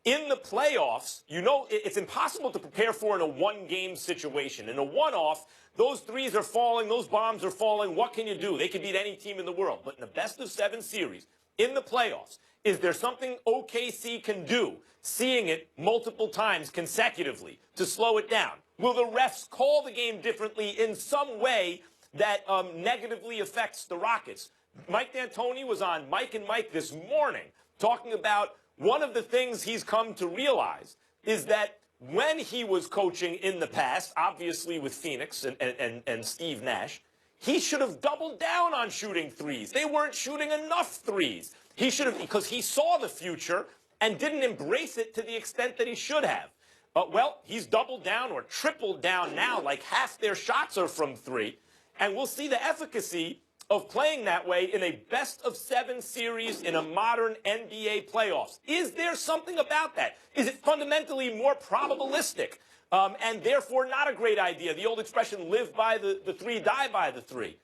in the playoffs, you know, it's impossible to prepare for in a one-game situation. In a one-off, those threes are falling, those bombs are falling. What can you do? They can beat any team in the world. But in the best-of-7 series, in the playoffs, is there something OKC can do, seeing it multiple times consecutively, to slow it down? Will the refs call the game differently in some way that negatively affects the Rockets? Mike D'Antoni was on Mike and Mike this morning talking about one of the things he's come to realize is that when he was coaching in the past, obviously with Phoenix and Steve Nash, he should have doubled down on shooting threes. They weren't shooting enough threes. He should have, because he saw the future and didn't embrace it to the extent that he should have. Well, he's doubled down or tripled down now, like half their shots are from 3. And we'll see the efficacy of playing that way in a best-of-7 series in a modern NBA playoffs. Is there something about that? Is it fundamentally more probabilistic and therefore not a great idea? The old expression, live by the 3, die by the 3.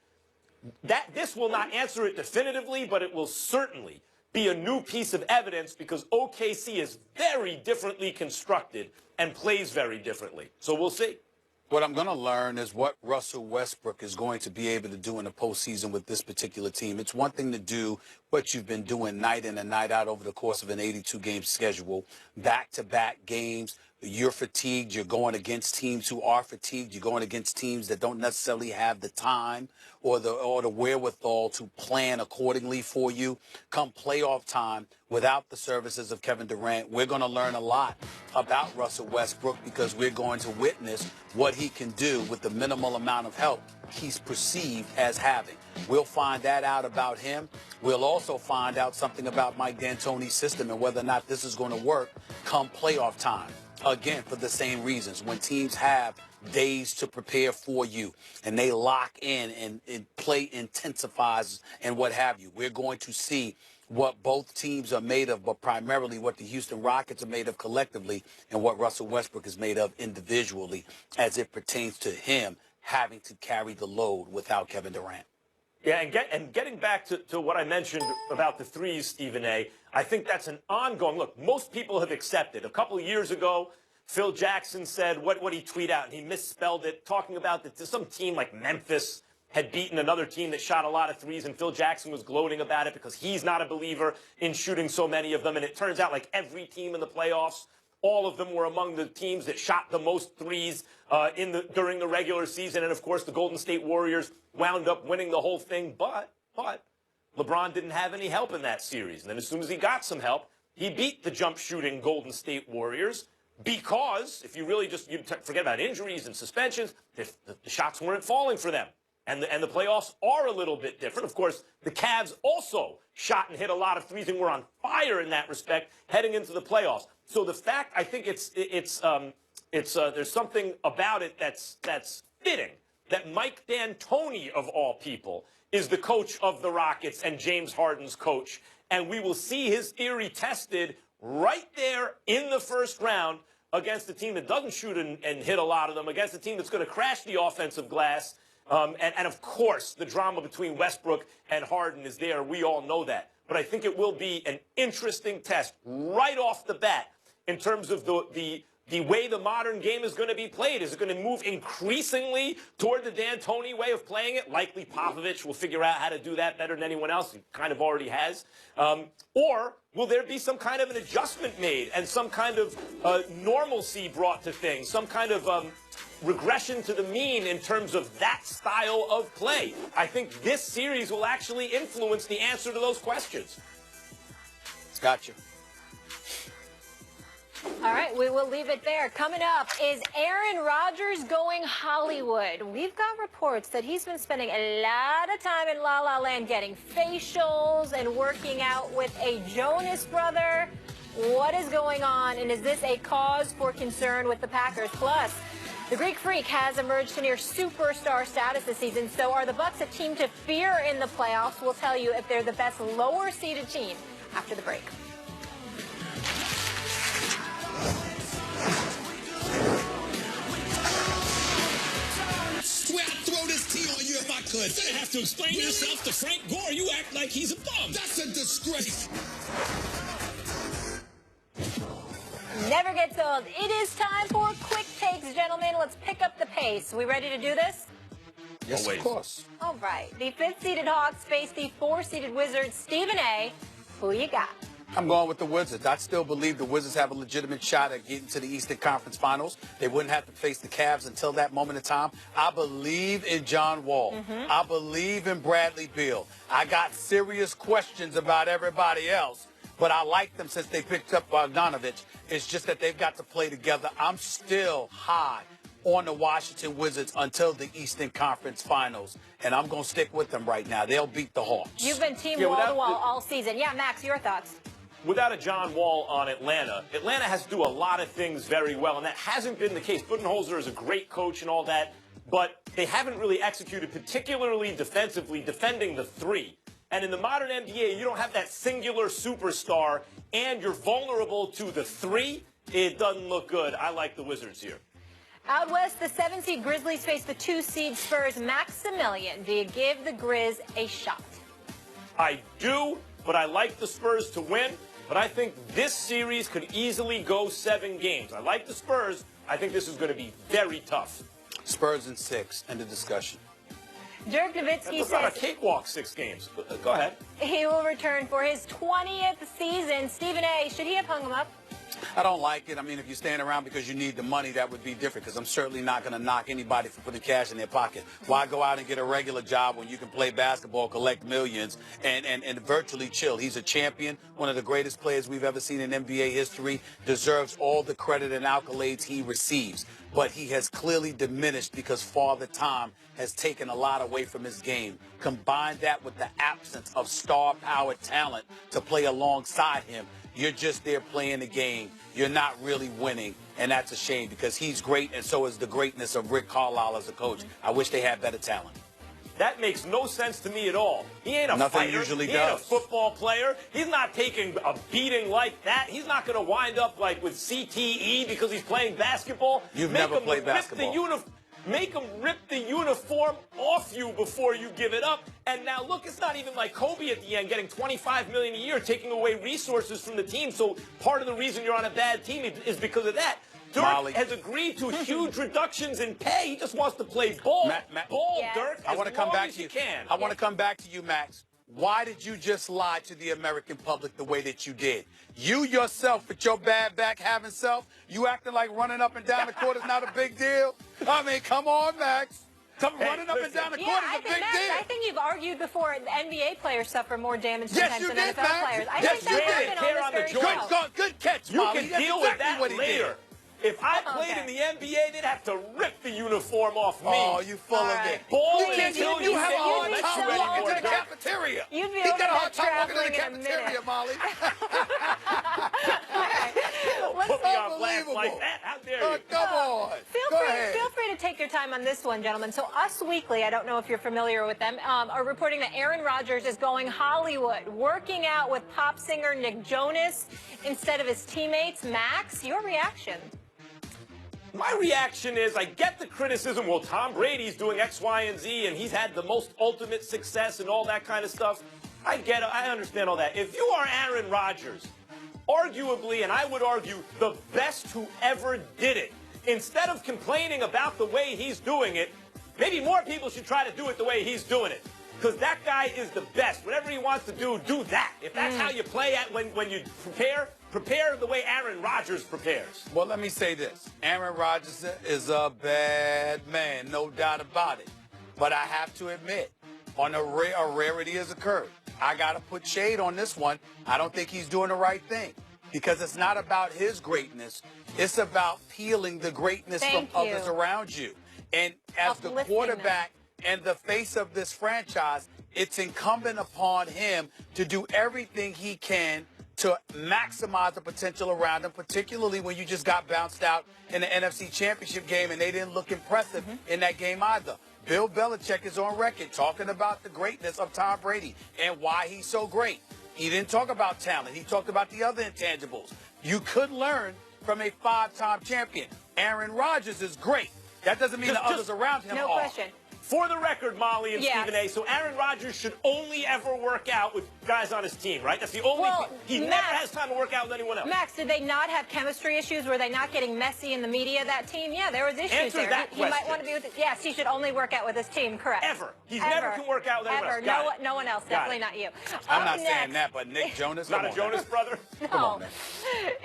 This will not answer it definitively, but it will certainly be a new piece of evidence because OKC is very differently constructed and plays very differently. So we'll see. What I'm going to learn is what Russell Westbrook is going to be able to do in the postseason with this particular team. It's one thing to do what you've been doing night in and night out over the course of an 82-game schedule, back-to-back games. You're fatigued. You're going against teams who are fatigued. You're going against teams that don't necessarily have the time or the wherewithal to plan accordingly for you. Come playoff time, without the services of Kevin Durant, we're going to learn a lot about Russell Westbrook because we're going to witness what he can do with the minimal amount of help he's perceived as having. We'll find that out about him. We'll also find out something about Mike D'Antoni's system and whether or not this is going to work come playoff time. Again, for the same reasons. When teams have days to prepare for you and they lock in and play intensifies and what have you, we're going to see what both teams are made of, but primarily what the Houston Rockets are made of collectively and what Russell Westbrook is made of individually as it pertains to him having to carry the load without Kevin Durant. Yeah, and getting back to what I mentioned about the threes, Stephen A., I think that's an ongoing. Look, most people have accepted. A couple of years ago, Phil Jackson said, what did he tweet out? And he misspelled it, talking about that some team like Memphis had beaten another team that shot a lot of threes, and Phil Jackson was gloating about it because he's not a believer in shooting so many of them. And it turns out like every team in the playoffs, all of them were among the teams that shot the most threes during the regular season. And, of course, the Golden State Warriors wound up winning the whole thing. But LeBron didn't have any help in that series. And then as soon as he got some help, he beat the jump-shooting Golden State Warriors because, if you really just forget about injuries and suspensions, the shots weren't falling for them. And the playoffs are a little bit different. Of course, the Cavs also shot and hit a lot of threes and were on fire in that respect heading into the playoffs. So the fact, I think there's something about it that's fitting that Mike D'Antoni, of all people, is the coach of the Rockets and James Harden's coach. And we will see his theory tested right there in the first round against a team that doesn't shoot and hit a lot of them, against a team that's going to crash the offensive glass. And, of course, the drama between Westbrook and Harden is there. We all know that. But I think it will be an interesting test right off the bat in terms of the way the modern game is going to be played. Is it going to move increasingly toward the D'Antoni way of playing it? Likely Popovich will figure out how to do that better than anyone else. He kind of already has. Or will there be some kind of an adjustment made and some kind of normalcy brought to things, some kind of regression to the mean in terms of that style of play? I think this series will actually influence the answer to those questions. Gotcha. All right, we will leave it there. Coming up, is Aaron Rodgers going Hollywood? We've got reports that he's been spending a lot of time in La La Land getting facials and working out with a Jonas brother. What is going on, and is this a cause for concern with the Packers? Plus, the Greek Freak has emerged to near superstar status this season. So are the Bucs a team to fear in the playoffs? We'll tell you if they're the best lower-seeded team after the break. Swear I'd throw this tea on you if I could. Instead of have to explain yourself to Frank Gore, you act like he's a bum. That's a disgrace. Never gets old. It is time for quick takes, gentlemen. Let's pick up the pace. We ready to do this? Yes, of course. All right. The 5th-seeded Hawks face the 4th-seeded Wizards. Stephen A., who you got? I'm going with the Wizards. I still believe the Wizards have a legitimate shot at getting to the Eastern Conference Finals. They wouldn't have to face the Cavs until that moment in time. I believe in John Wall. I believe in Bradley Beal. I got serious questions about everybody else, but I like them since they picked up Bogdanovich. It's just that they've got to play together. I'm still high on the Washington Wizards until the Eastern Conference Finals, and I'm going to stick with them right now. They'll beat the Hawks. You've been team wall-to-wall all season. Yeah, Max, your thoughts? Without a John Wall on Atlanta has to do a lot of things very well, and that hasn't been the case. Budenholzer is a great coach and all that, but they haven't really executed particularly defensively, defending the three. And in the modern NBA, you don't have that singular superstar, and you're vulnerable to the three. It doesn't look good. I like the Wizards here. Out west, the 7-seed Grizzlies face the 2-seed Spurs. Maximilian, do you give the Grizz a shot? I do, but I like the Spurs to win. But I think this series could easily go 7 games. I like the Spurs. I think this is going to be very tough. Spurs in 6. End of discussion. Dirk Nowitzki says... not a cakewalk, 6 games. Go ahead. He will return for his 20th season. Stephen A., should he have hung him up? I don't like it. I mean, if you're staying around because you need the money, that would be different, because I'm certainly not going to knock anybody for putting cash in their pocket. Why go out and get a regular job when you can play basketball, collect millions, and virtually chill? He's a champion, one of the greatest players we've ever seen in NBA history, deserves all the credit and accolades he receives. But he has clearly diminished because Father Time has taken a lot away from his game. Combine that with the absence of star-powered talent to play alongside him. You're just there playing the game. You're not really winning, and that's a shame because he's great, and so is the greatness of Rick Carlisle as a coach. I wish they had better talent. That makes no sense to me at all. He ain't a Nothing fighter. usually He ain't a does. football player. He's not taking a beating like that. He's not going to wind up like with CTE because he's playing basketball. You've never played basketball. Make him rip the uniform off you before you give it up. And now, look, it's not even like Kobe at the end getting $25 million a year, taking away resources from the team. So part of the reason you're on a bad team is because of that. Dirk has agreed to huge reductions in pay. He just wants to play ball. Dirk, I want to come back to you. Can. I want to come back to you, Max. Why did you just lie to the American public the way that you did? You yourself, with your bad back having self, you acting like running up and down the court is not a big deal? I mean, come on, Max. Running up and down the court is a big deal. I think you've argued before the NBA players suffer more damage sometimes than NFL players. I Yes, think that's happened on this very show. Good catch, You Molly. can deal with that what he later. did. If I played in the NBA, they'd have to rip the uniform off me. Oh, you full of it. Ball You have a hard time walking to the cafeteria. You'd be He over got a that hard time walking to the traveling in a cafeteria, minute. Molly. Put me on blast like that. How dare you? Come on. Feel free to take your time on this one, gentlemen. So Us Weekly, I don't know if you're familiar with them, are reporting that Aaron Rodgers is going Hollywood, working out with pop singer Nick Jonas instead of his teammates. Max, your reaction? My reaction is I get the criticism, well, Tom Brady's doing X, Y, and Z, and he's had the most ultimate success and all that kind of stuff. I get it. I understand all that. If you are Aaron Rodgers, arguably, and I would argue, the best who ever did it, instead of complaining about the way he's doing it, maybe more people should try to do it the way he's doing it. Because that guy is the best. Whatever he wants to do that. If that's how you play at when you prepare the way Aaron Rodgers prepares. Well, let me say this. Aaron Rodgers is a bad man, no doubt about it. But I have to admit, on a rarity has occurred. I got to put shade on this one. I don't think he's doing the right thing. Because it's not about his greatness. It's about peeling the greatness from others around you. And as the quarterback and the face of this franchise, it's incumbent upon him to do everything he can to maximize the potential around him, particularly when you just got bounced out in the NFC Championship game and they didn't look impressive in that game either. Bill Belichick is on record talking about the greatness of Tom Brady and why he's so great. He didn't talk about talent. He talked about the other intangibles. You could learn from a 5-time champion. Aaron Rodgers is great. That doesn't mean the others around him are. No question. For the record, Molly and Stephen A., so Aaron Rodgers should only ever work out with guys on his team, right? That's the only thing. He never has time to work out with anyone else. Max, did they not have chemistry issues? Were they not getting messy in the media, that team? Yeah, there was issues Answer there. that He might want to be with yes, he should only work out with his team, correct. Ever. He never can work out with anyone else. No one else, definitely not you. I'm not saying that, but Nick Jonas. Not a Jonas brother? Come on, man.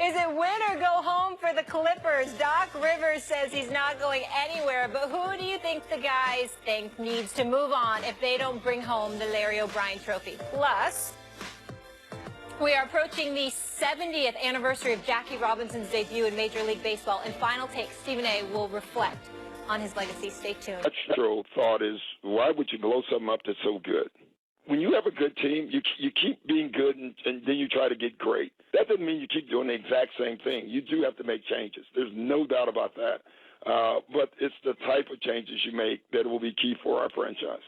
Is it win or go home for the Clippers? Doc Rivers says he's not going anywhere, but who do you think the guys think needs to move on if they don't bring home the Larry O'Brien trophy? Plus, we are approaching the 70th anniversary of Jackie Robinson's debut in Major League Baseball. In Final Take, Stephen A. will reflect on his legacy. Stay tuned. Natural thought is, why would you blow something up that's so good? When you have a good team, you keep being good and then you try to get great. That doesn't mean you keep doing the exact same thing. You do have to make changes. There's no doubt about that. But it's the type of changes you make that will be key for our franchise.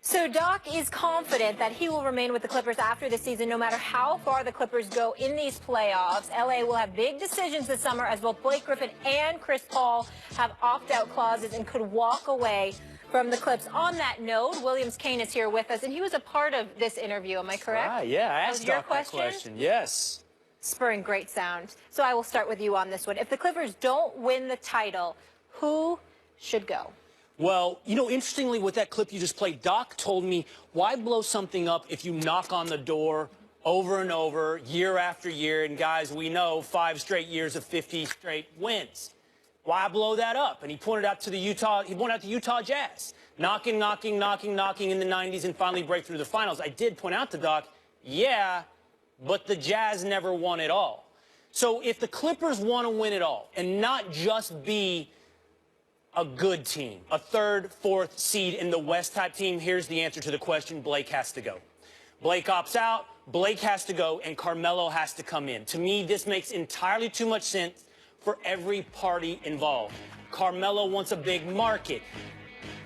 So Doc is confident that he will remain with the Clippers after the season, no matter how far the Clippers go in these playoffs. LA will have big decisions this summer as both Blake Griffin and Chris Paul have opt-out clauses and could walk away from the Clips. On that note, Williams Kane is here with us, and he was a part of this interview. Am I correct? Yeah, I asked Doc that question. Yes. Spurring great sound. So I will start with you on this one. If the Clippers don't win the title, who should go? Well, you know, interestingly, with that clip you just played, Doc told me, why blow something up if you knock on the door over and over, year after year, and guys, we know 5 straight years of 50 straight wins. Why blow that up? And he pointed out to the Utah Jazz, knocking in the 90s and finally break through the finals. I did point out to Doc, yeah, but the Jazz never won it all. So if the Clippers want to win it all and not just be a good team, a 3rd, 4th seed in the West type team, here's the answer to the question: Blake has to go. Blake opts out, Blake has to go, and Carmelo has to come in. To me, this makes entirely too much sense for every party involved. Carmelo wants a big market.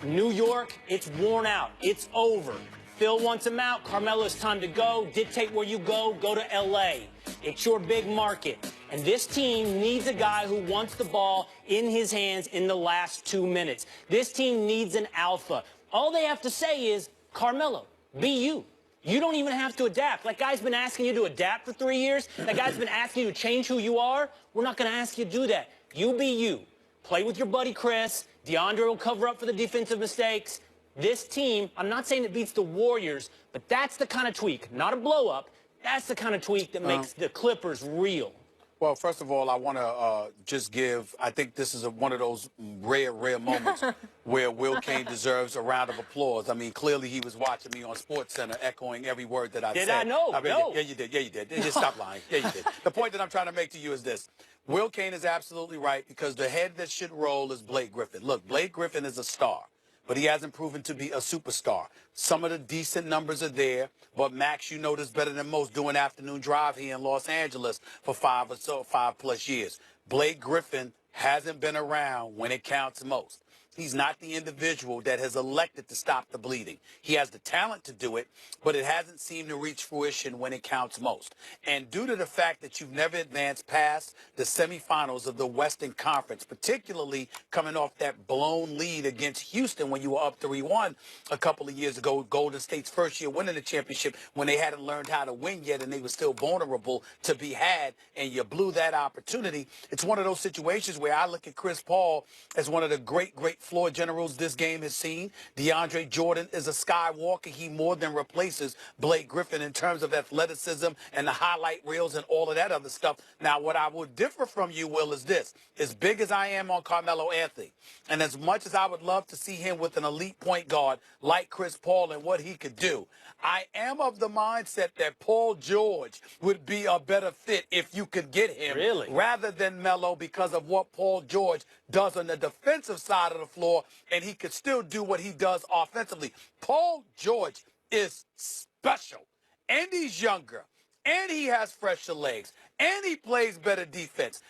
New York, it's worn out. It's over. Phil wants him out. Carmelo, it's time to go. Dictate where you go. Go to L.A. It's your big market. And this team needs a guy who wants the ball in his hands in the last 2 minutes. This team needs an alpha. All they have to say is, Carmelo, be you. You don't even have to adapt. That guy's been asking you to adapt for 3 years. That guy's been asking you to change who you are. We're not going to ask you to do that. You be you. Play with your buddy Chris. DeAndre will cover up for the defensive mistakes. This team, I'm not saying it beats the Warriors, but that's the kind of tweak, not a blow-up. That's the kind of tweak that makes the Clippers real. Well, first of all, I want to just give, I think this is one of those rare moments where Will Kane deserves a round of applause. I mean, clearly he was watching me on SportsCenter, echoing every word that I said. Did I know? No. Yeah, you did. Yeah, you did. Just stop lying. Yeah, you did. The point that I'm trying to make to you is this. Will Kane is absolutely right because the head that should roll is Blake Griffin. Look, Blake Griffin is a star, but he hasn't proven to be a superstar. Some of the decent numbers are there, but Max, you know this better than most, doing afternoon drive here in Los Angeles for 5+ years. Blake Griffin hasn't been around when it counts most. He's not the individual that has elected to stop the bleeding. He has the talent to do it, but it hasn't seemed to reach fruition when it counts most. And due to the fact that you've never advanced past the semifinals of the Western Conference, particularly coming off that blown lead against Houston when you were up 3-1 a couple of years ago, Golden State's first year winning the championship when they hadn't learned how to win yet and they were still vulnerable to be had, and you blew that opportunity. It's one of those situations where I look at Chris Paul as one of the great floor generals this game has seen. DeAndre Jordan is a skywalker. He more than replaces Blake Griffin in terms of athleticism and the highlight reels and all of that other stuff. Now, what I would differ from you, Will, is this. As big as I am on Carmelo Anthony, and as much as I would love to see him with an elite point guard like Chris Paul and what he could do, I am of the mindset that Paul George would be a better fit if you could get him rather than Melo because of what Paul George does on the defensive side of the floor, and he could still do what he does offensively. Paul George is special, and he's younger, and he has fresher legs, and he plays better defense.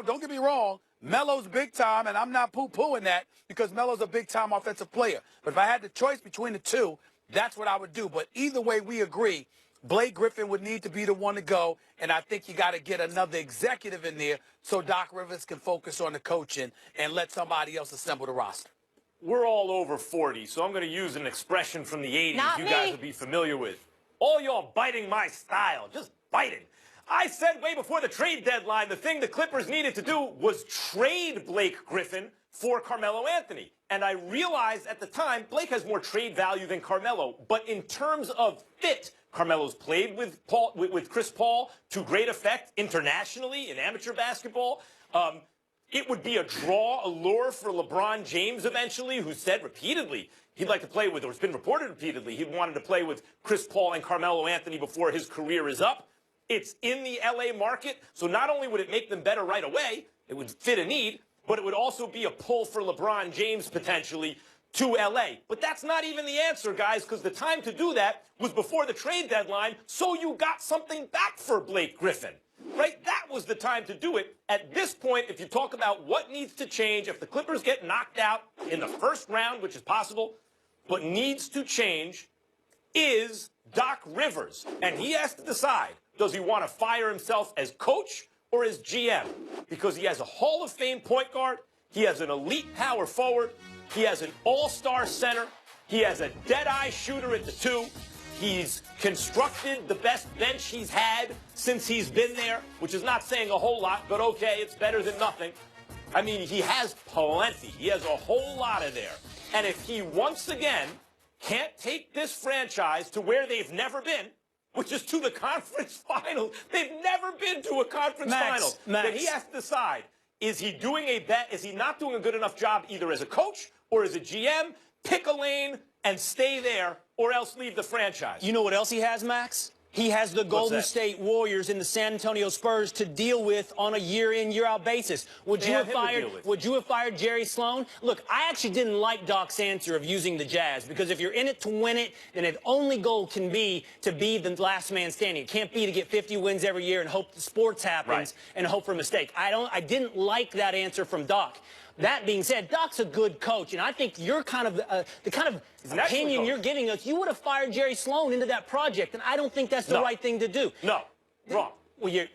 Don't get me wrong, Melo's big time, and I'm not poo-pooing that because Melo's a big-time offensive player. But if I had the choice between the two, that's what I would do. But either way, we agree, Blake Griffin would need to be the one to go, and I think you got to get another executive in there so Doc Rivers can focus on the coaching and let somebody else assemble the roster. We're all over 40, so I'm going to use an expression from the 80s Not you me. guys will be familiar with. All y'all biting my style, just biting. I said way before the trade deadline the thing the Clippers needed to do was trade Blake Griffin for Carmelo Anthony. And I realized at the time Blake has more trade value than Carmelo. But in terms of fit, Carmelo's played with Chris Paul to great effect internationally in amateur basketball. It would be a draw, a lure for LeBron James eventually, who said repeatedly he'd like to play with, or it's been reported repeatedly, he wanted to play with Chris Paul and Carmelo Anthony before his career is up. It's in the LA market, so not only would it make them better right away, it would fit a need, but it would also be a pull for LeBron James potentially to LA. But that's not even the answer, guys, because the time to do that was before the trade deadline, so you got something back for Blake Griffin. Right? That was the time to do it. At this point, if you talk about what needs to change, if the Clippers get knocked out in the first round, which is possible, what needs to change is Doc Rivers. And he has to decide, does he want to fire himself as coach or as GM? Because he has a Hall of Fame point guard, he has an elite power forward, he has an all-star center, he has a dead-eye shooter at the 2, he's constructed the best bench he's had since he's been there, which is not saying a whole lot, but okay, it's better than nothing. I mean, he has plenty. He has a whole lot of there. And if he once again can't take this franchise to where they've never been, which is to the conference finals, they've never been to a conference finals, then he has to decide, is he doing a bet? Is he not doing a good enough job either as a coach or as a GM? Pick a lane and stay there, or else leave the franchise. You know what else he has, Max? He has the Golden State Warriors and the San Antonio Spurs to deal with on a year-in, year-out basis. Would you have fired Jerry Sloan? Look, I actually didn't like Doc's answer of using the Jazz, because if you're in it to win it, then the only goal can be to be the last man standing. It can't be to get 50 wins every year and hope the sports happens and hope for a mistake. I didn't like that answer from Doc. That being said, Doc's a good coach, and I think you're kind of the kind of opinion you're giving us. You would have fired Jerry Sloan into that project, and I don't think that's the right thing to do. No, wrong. Well,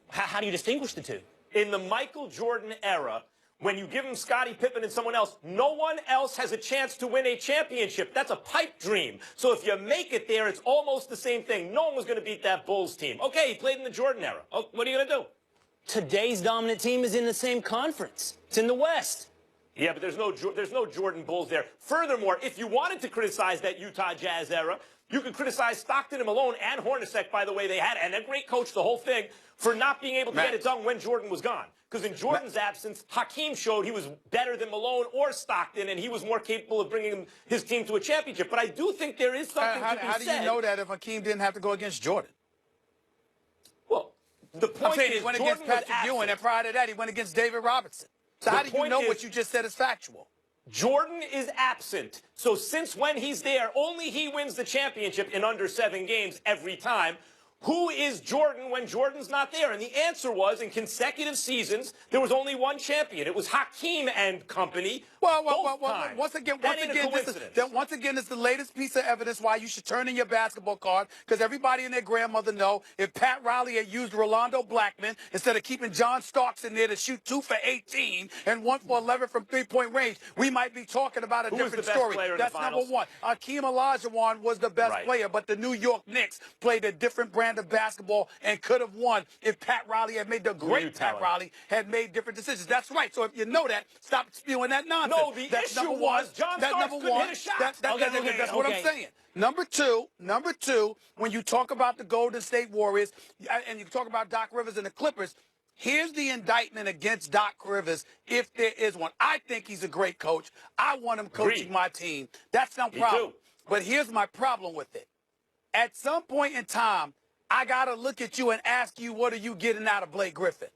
how do you distinguish the two? In the Michael Jordan era, when you give him Scottie Pippen and someone else, no one else has a chance to win a championship. That's a pipe dream. So if you make it there, it's almost the same thing. No one was going to beat that Bulls team. Okay, he played in the Jordan era. Oh, what are you going to do? Today's dominant team is in the same conference. It's in the West. Yeah, but there's no Jordan Bulls there. Furthermore, if you wanted to criticize that Utah Jazz era, you could criticize Stockton and Malone and Hornacek, by the way, they had, and a great coach, the whole thing, for not being able to get it done when Jordan was gone. Because in Jordan's absence, Hakeem showed he was better than Malone or Stockton, and he was more capable of bringing his team to a championship. But I do think there is something to be said. How do you know that if Hakeem didn't have to go against Jordan? Well, the point is, he went Jordan against Patrick Ewing, and prior to that, he went against David Robinson. So how do you know what you just said is factual? Jordan is absent. So since when he's there, only he wins the championship in under 7 games every time. Who is Jordan when Jordan's not there? And the answer was, in consecutive seasons, there was only one champion. It was Hakeem and company. Well, once again, it's the latest piece of evidence why you should turn in your basketball card, because everybody and their grandmother know if Pat Riley had used Rolando Blackman instead of keeping John Starks in there to shoot 2 for 18 and 1 for 11 from three-point range, we might be talking about a different story. That's number one. Hakeem Olajuwon was the best player, but the New York Knicks played a different brand of basketball and could have won if Pat Riley had made Pat Riley had made different decisions. That's right. So if you know that, stop spewing that nonsense. No, the issue was John Starks couldn't hit a shot. That's what I'm saying. Number two, when you talk about the Golden State Warriors and you talk about Doc Rivers and the Clippers, here's the indictment against Doc Rivers, if there is one. I think he's a great coach. I want him coaching my team. That's no problem. But here's my problem with it. At some point in time, I got to look at you and ask you, what are you getting out of Blake Griffin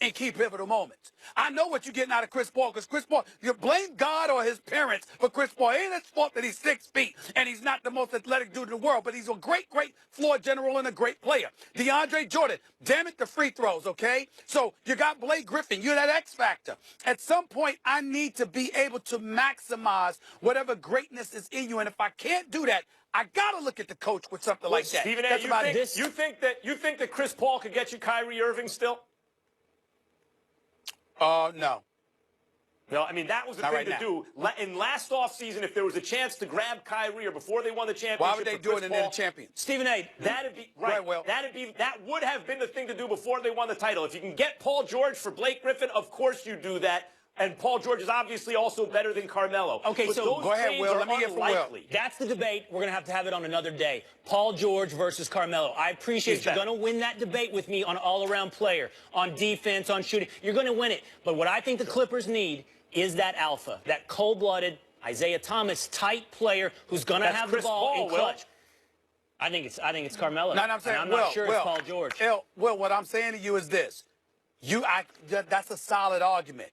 in key pivotal moments? I know what you're getting out of Chris Paul, because Chris Paul, you blame God or his parents for Chris Paul. It ain't his fault that he's 6 feet and he's not the most athletic dude in the world, but he's a great floor general and a great player. DeAndre Jordan, damn it, the free throws, okay? So you got Blake Griffin, you're that X factor. At some point, I need to be able to maximize whatever greatness is in you, and if I can't do that, I gotta look at the coach with something like that. Stephen A., you think that Chris Paul could get you Kyrie Irving still? No. No, I mean, that was the thing to do. In last offseason, if there was a chance to grab Kyrie or before they won the championship, why would they do it and they're the champion? Stephen A., that'd be that would have been the thing to do before they won the title. If you can get Paul George for Blake Griffin, of course you do that. And Paul George is obviously also better than Carmelo. Okay, but so those go ahead, Will. Let me hear from Will. That's the debate. We're going to have it on another day. Paul George versus Carmelo. I appreciate you're going to win that debate with me on all-around player, on defense, on shooting. You're going to win it. But what I think the Clippers need is that alpha, that cold-blooded, Isaiah Thomas type player who's going to have the ball in clutch. I think it's Carmelo. No, I'm saying, I'm not sure it's Paul George. Will, what I'm saying to you is this. That's a solid argument.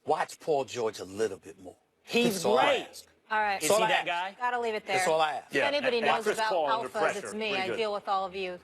Watch Paul George a little bit more. He's great. All right. Is he that guy? Gotta leave it there. That's all I ask. If anybody knows about alphas, it's me. I deal with all of you.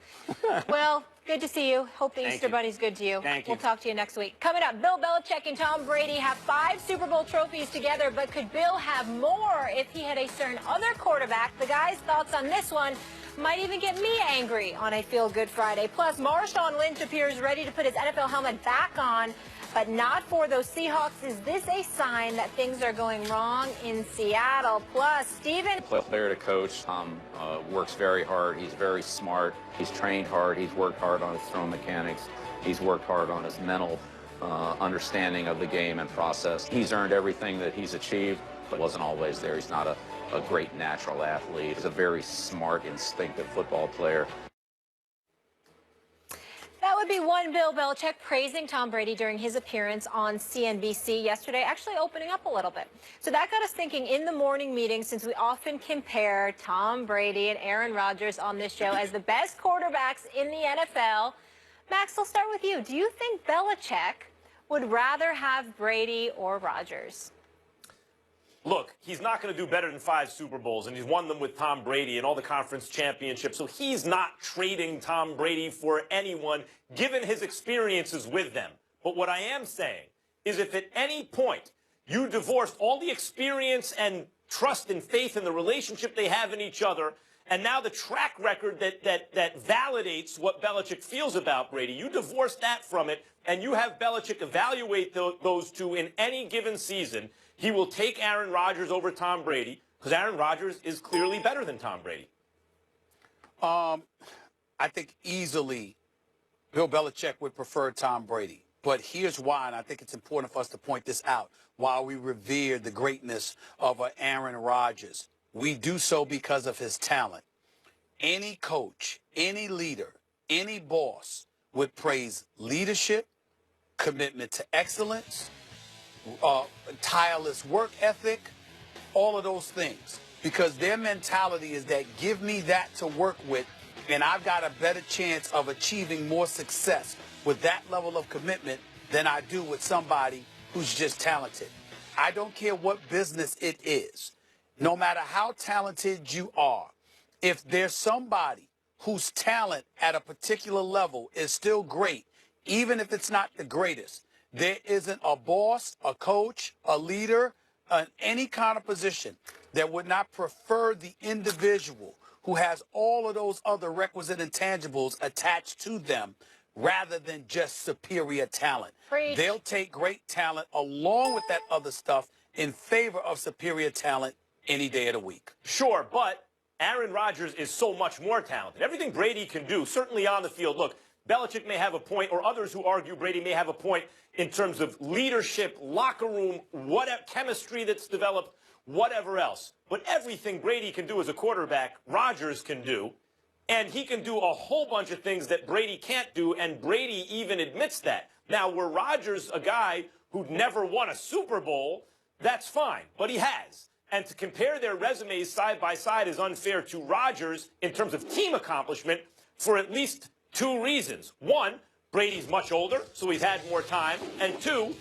Well, good to see you. Hope the Easter Bunny's good to you. Thank you. We'll talk to you next week. Coming up, Bill Belichick and Tom Brady have 5 Super Bowl trophies together, but could Bill have more if he had a certain other quarterback? The guy's thoughts on this one might even get me angry on a Feel Good Friday. Plus, Marshawn Lynch appears ready to put his NFL helmet back on, but not for those Seahawks. Is this a sign that things are going wrong in Seattle? Plus, Steven. Player to coach. Tom works very hard. He's very smart. He's trained hard. He's worked hard on his throw mechanics. He's worked hard on his mental understanding of the game and process. He's earned everything that he's achieved, but wasn't always there. He's not a great natural athlete. He's a very smart, instinctive football player. That would be one Bill Belichick praising Tom Brady during his appearance on CNBC yesterday, actually opening up a little bit. So that got us thinking in the morning meeting, since we often compare Tom Brady and Aaron Rodgers on this show as the best quarterbacks in the NFL. Max, I'll start with you. Do you think Belichick would rather have Brady or Rodgers? Look, he's not going to do better than 5 Super Bowls, and he's won them with Tom Brady and all the conference championships, so he's not trading Tom Brady for anyone, given his experiences with them. But what I am saying is if at any point you divorced all the experience and trust and faith in the relationship they have in each other, and now the track record that validates what Belichick feels about Brady, you divorce that from it, and you have Belichick evaluate those two in any given season, he will take Aaron Rodgers over Tom Brady, because Aaron Rodgers is clearly better than Tom Brady. I think easily Bill Belichick would prefer Tom Brady. But here's why, and I think it's important for us to point this out. While we revere the greatness of Aaron Rodgers, we do so because of his talent. Any coach, any leader, any boss would praise leadership, commitment to excellence, tireless work ethic, all of those things. Because their mentality is that give me that to work with, and I've got a better chance of achieving more success with that level of commitment than I do with somebody who's just talented. I don't care what business it is. No matter how talented you are, if there's somebody whose talent at a particular level is still great, even if it's not the greatest, there isn't a boss, a coach, a leader, any kind of position that would not prefer the individual who has all of those other requisite intangibles attached to them rather than just superior talent. Preach. They'll take great talent along with that other stuff in favor of superior talent any day of the week. Sure, but Aaron Rodgers is so much more talented. Everything Brady can do, certainly on the field. Look, Belichick may have a point, or others who argue Brady may have a point in terms of leadership, locker room, whatever, chemistry that's developed, whatever else. But everything Brady can do as a quarterback, Rodgers can do. And he can do a whole bunch of things that Brady can't do, and Brady even admits that. Now, were Rodgers a guy who'd never won a Super Bowl, that's fine, but he has. And to compare their resumes side by side is unfair to Rodgers in terms of team accomplishment for at least two reasons. One, Brady's much older, so he's had more time. And two,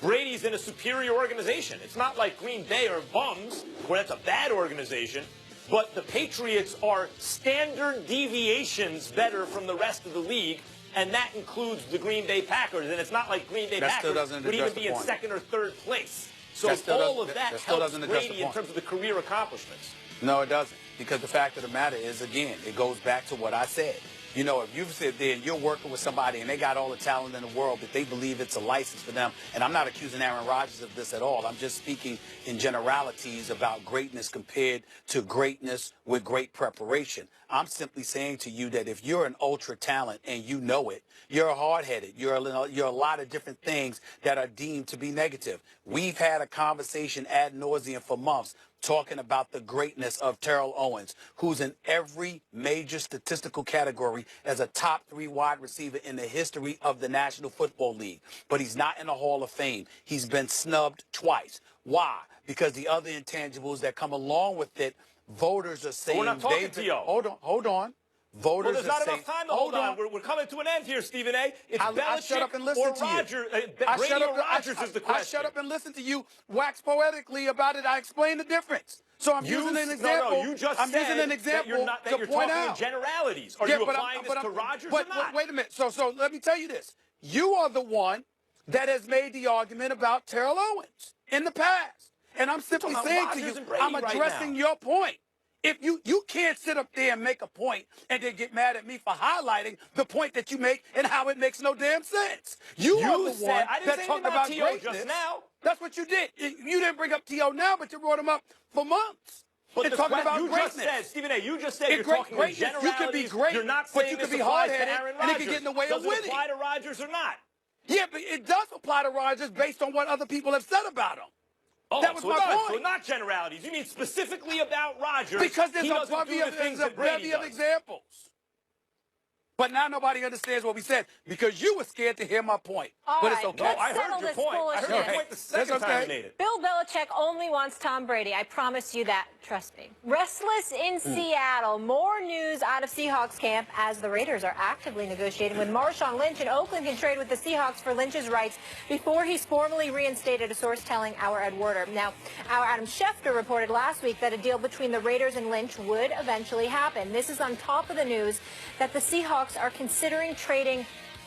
Brady's in a superior organization. It's not like Green Bay or bums, where that's a bad organization. But the Patriots are standard deviations better from the rest of the league, and that includes the Green Bay Packers. And it's not like Green Bay Packers would even be in second or third place. So all of that helps Brady in terms of the career accomplishments. No, it doesn't. Because the fact of the matter is, again, it goes back to what I said. You know, if you sit there and you're working with somebody and they got all the talent in the world, but they believe it's a license for them, and I'm not accusing Aaron Rodgers of this at all. I'm just speaking in generalities about greatness compared to greatness with great preparation. I'm simply saying to you that if you're an ultra talent and you know it, you're hard-headed. You're a lot of different things that are deemed to be negative. We've had a conversation ad nauseum for months talking about the greatness of Terrell Owens, who's in every major statistical category as a top 3 wide receiver in the history of the National Football League. But he's not in the Hall of Fame. He's been snubbed twice. Why? Because the other intangibles that come along with it, voters are saying... But we're not talking to you. Hold on. Voters there's not enough time to hold on. We're coming to an end here, Stephen A. It's Belichick or Rodgers. Brady or Rodgers is the question. I shut up and listen to you wax poetically about it. I explained the difference. So I'm using an example. No, you just said using an example that to you're point talking out. in generalities. Are you applying this to Rodgers or not? Wait a minute. So let me tell you this. You are the one that has made the argument about Terrell Owens in the past. And I'm simply saying to you, I'm addressing your point. If you can't sit up there and make a point and then get mad at me for highlighting the point that you make and how it makes no damn sense. You are the one that talked about greatness. Just now. That's what you did. You didn't bring up T.O. now, but you brought him up for months. But and talking about greatness. Just said, Stephen A., you just said you're talking in generalities. You can be great, you're not but saying you can this be applies to hard-headed, Aaron and Rodgers. it can get in the way of winning. Does it apply to Rodgers or not? Yeah, but it does apply to Rodgers based on what other people have said about him. Oh, that was my point. So not generalities. You mean specifically about Rodgers. Because there's a bevy of examples. But now nobody understands what we said because you were scared to hear my point. But it's okay. No, I heard your point. I heard your point the second time you made it. Bill Belichick only wants Tom Brady. I promise you that. Trust me. Restless in Seattle. More news out of Seahawks camp as the Raiders are actively negotiating with Marshawn Lynch, and Oakland can trade with the Seahawks for Lynch's rights before he's formally reinstated, a source telling our Ed Werder. Now, our Adam Schefter reported last week that a deal between the Raiders and Lynch would eventually happen. This is on top of the news that the Seahawks are considering trading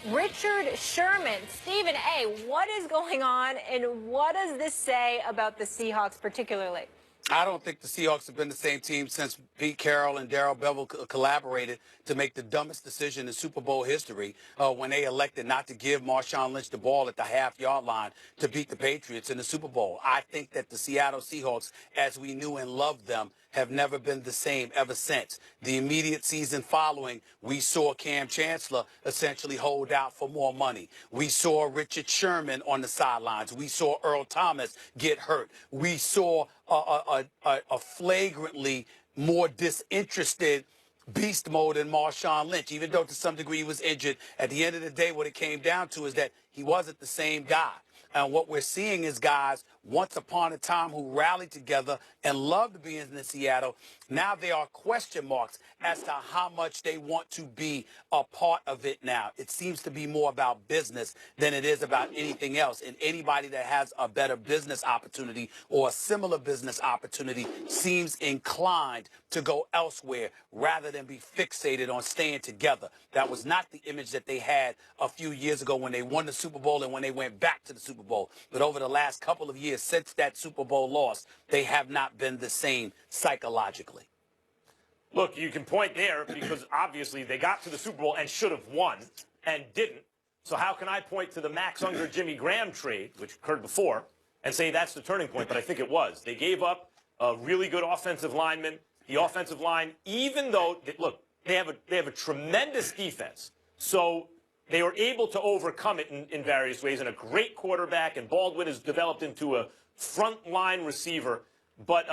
Richard Sherman. Stephen A., what is going on, and what does this say about the Seahawks particularly? I don't think the Seahawks have been the same team since Pete Carroll and Darrell Bevell collaborated to make the dumbest decision in Super Bowl history when they elected not to give Marshawn Lynch the ball at the half-yard line to beat the Patriots in the Super Bowl. I think that the Seattle Seahawks, as we knew and loved them, have never been the same ever since. The immediate season following, we saw Cam Chancellor essentially hold out for more money. We saw Richard Sherman on the sidelines. We saw Earl Thomas get hurt. We saw a flagrantly more disinterested beast mode in Marshawn Lynch, even though to some degree he was injured. At the end of the day, what it came down to is that he wasn't the same guy. And what we're seeing is guys, once upon a time, who rallied together and loved being in Seattle. Now there are question marks as to how much they want to be a part of it now. It seems to be more about business than it is about anything else. And anybody that has a better business opportunity or a similar business opportunity seems inclined to go elsewhere rather than be fixated on staying together. That was not the image that they had a few years ago when they won the Super Bowl and when they went back to the Super Bowl. But over the last couple of years since that Super Bowl loss, they have not been the same psychologically. Look, you can point there because obviously they got to the Super Bowl and should have won and didn't. So how can I point to the Max Unger Jimmy Graham trade, which occurred before, and say that's the turning point? But I think it was. They gave up a really good offensive lineman. The offensive line, even though, look, they have a tremendous defense. So they were able to overcome it in various ways, and a great quarterback, and Baldwin has developed into a front-line receiver. But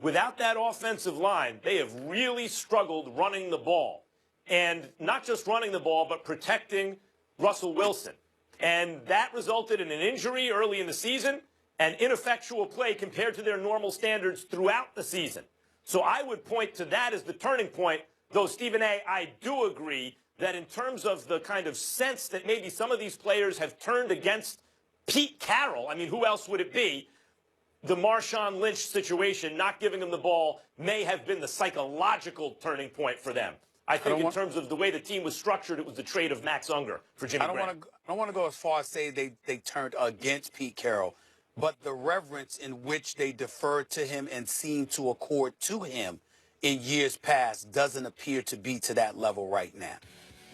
without that offensive line, they have really struggled running the ball. And not just running the ball, but protecting Russell Wilson. And that resulted in an injury early in the season and ineffectual play compared to their normal standards throughout the season. So I would point to that as the turning point, though, Stephen A., I do agree that in terms of the kind of sense that maybe some of these players have turned against Pete Carroll, I mean, who else would it be? The Marshawn Lynch situation, not giving him the ball, may have been the psychological turning point for them. I think in terms of the way the team was structured, it was the trade of Max Unger for Jimmy Graham. I don't want to go as far as say they turned against Pete Carroll, but the reverence in which they deferred to him and seemed to accord to him in years past doesn't appear to be to that level right now.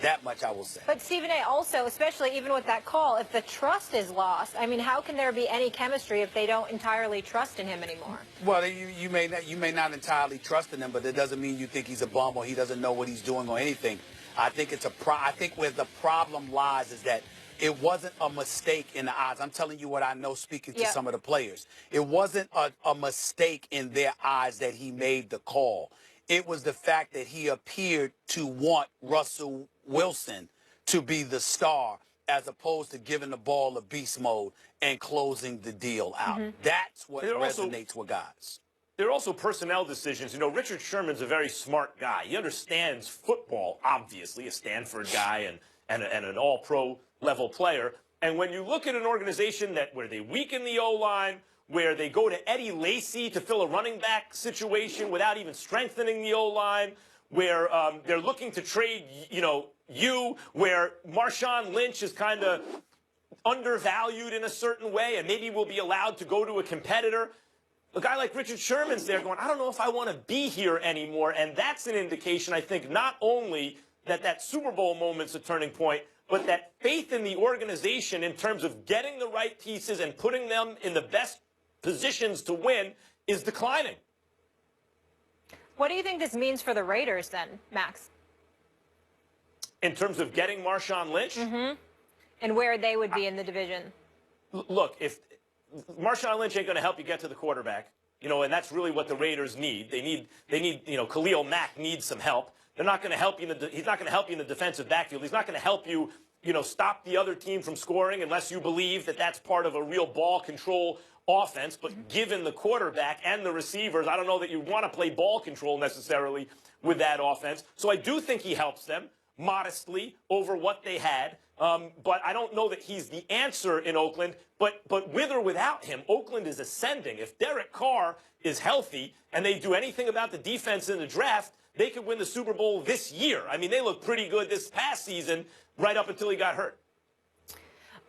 That much I will say. But Stephen A., also, especially even with that call, if the trust is lost, I mean, how can there be any chemistry if they don't entirely trust in him anymore? Well, you may not entirely trust in him, but it doesn't mean you think he's a bum or he doesn't know what he's doing or anything. I think I think where the problem lies is that it wasn't a mistake in the eyes. I'm telling you what I know speaking to some of the players. It wasn't a mistake in their eyes that he made the call. It was the fact that he appeared to want Russell Wilson to be the star as opposed to giving the ball a beast mode and closing the deal out. That's what resonates with guys. There are also personnel decisions. You know, Richard Sherman's a very smart guy. He understands football, obviously, a Stanford guy and an all-pro level player. And when you look at an organization where they weaken the O-line, where they go to Eddie Lacy to fill a running back situation without even strengthening the O-line, where they're looking to trade, where Marshawn Lynch is kind of undervalued in a certain way and maybe will be allowed to go to a competitor. A guy like Richard Sherman's there going, I don't know if I want to be here anymore. And that's an indication, I think, not only that Super Bowl moment's a turning point, but that faith in the organization in terms of getting the right pieces and putting them in the best positions to win is declining. What do you think this means for the Raiders then, Max? In terms of getting Marshawn Lynch? And where they would be in the division? Look, if Marshawn Lynch ain't going to help you get to the quarterback, and that's really what the Raiders need. They need, Khalil Mack needs some help. They're not going to help you he's not going to help you in the defensive backfield. He's not going to help you, stop the other team from scoring unless you believe that that's part of a real ball control offense. But given the quarterback and the receivers, I don't know that you want to play ball control necessarily with that offense. So I do think he helps them modestly over what they had. But I don't know that he's the answer in Oakland. But with or without him, Oakland is ascending. If Derek Carr is healthy and they do anything about the defense in the draft, they could win the Super Bowl this year. I mean, they looked pretty good this past season, right up until he got hurt.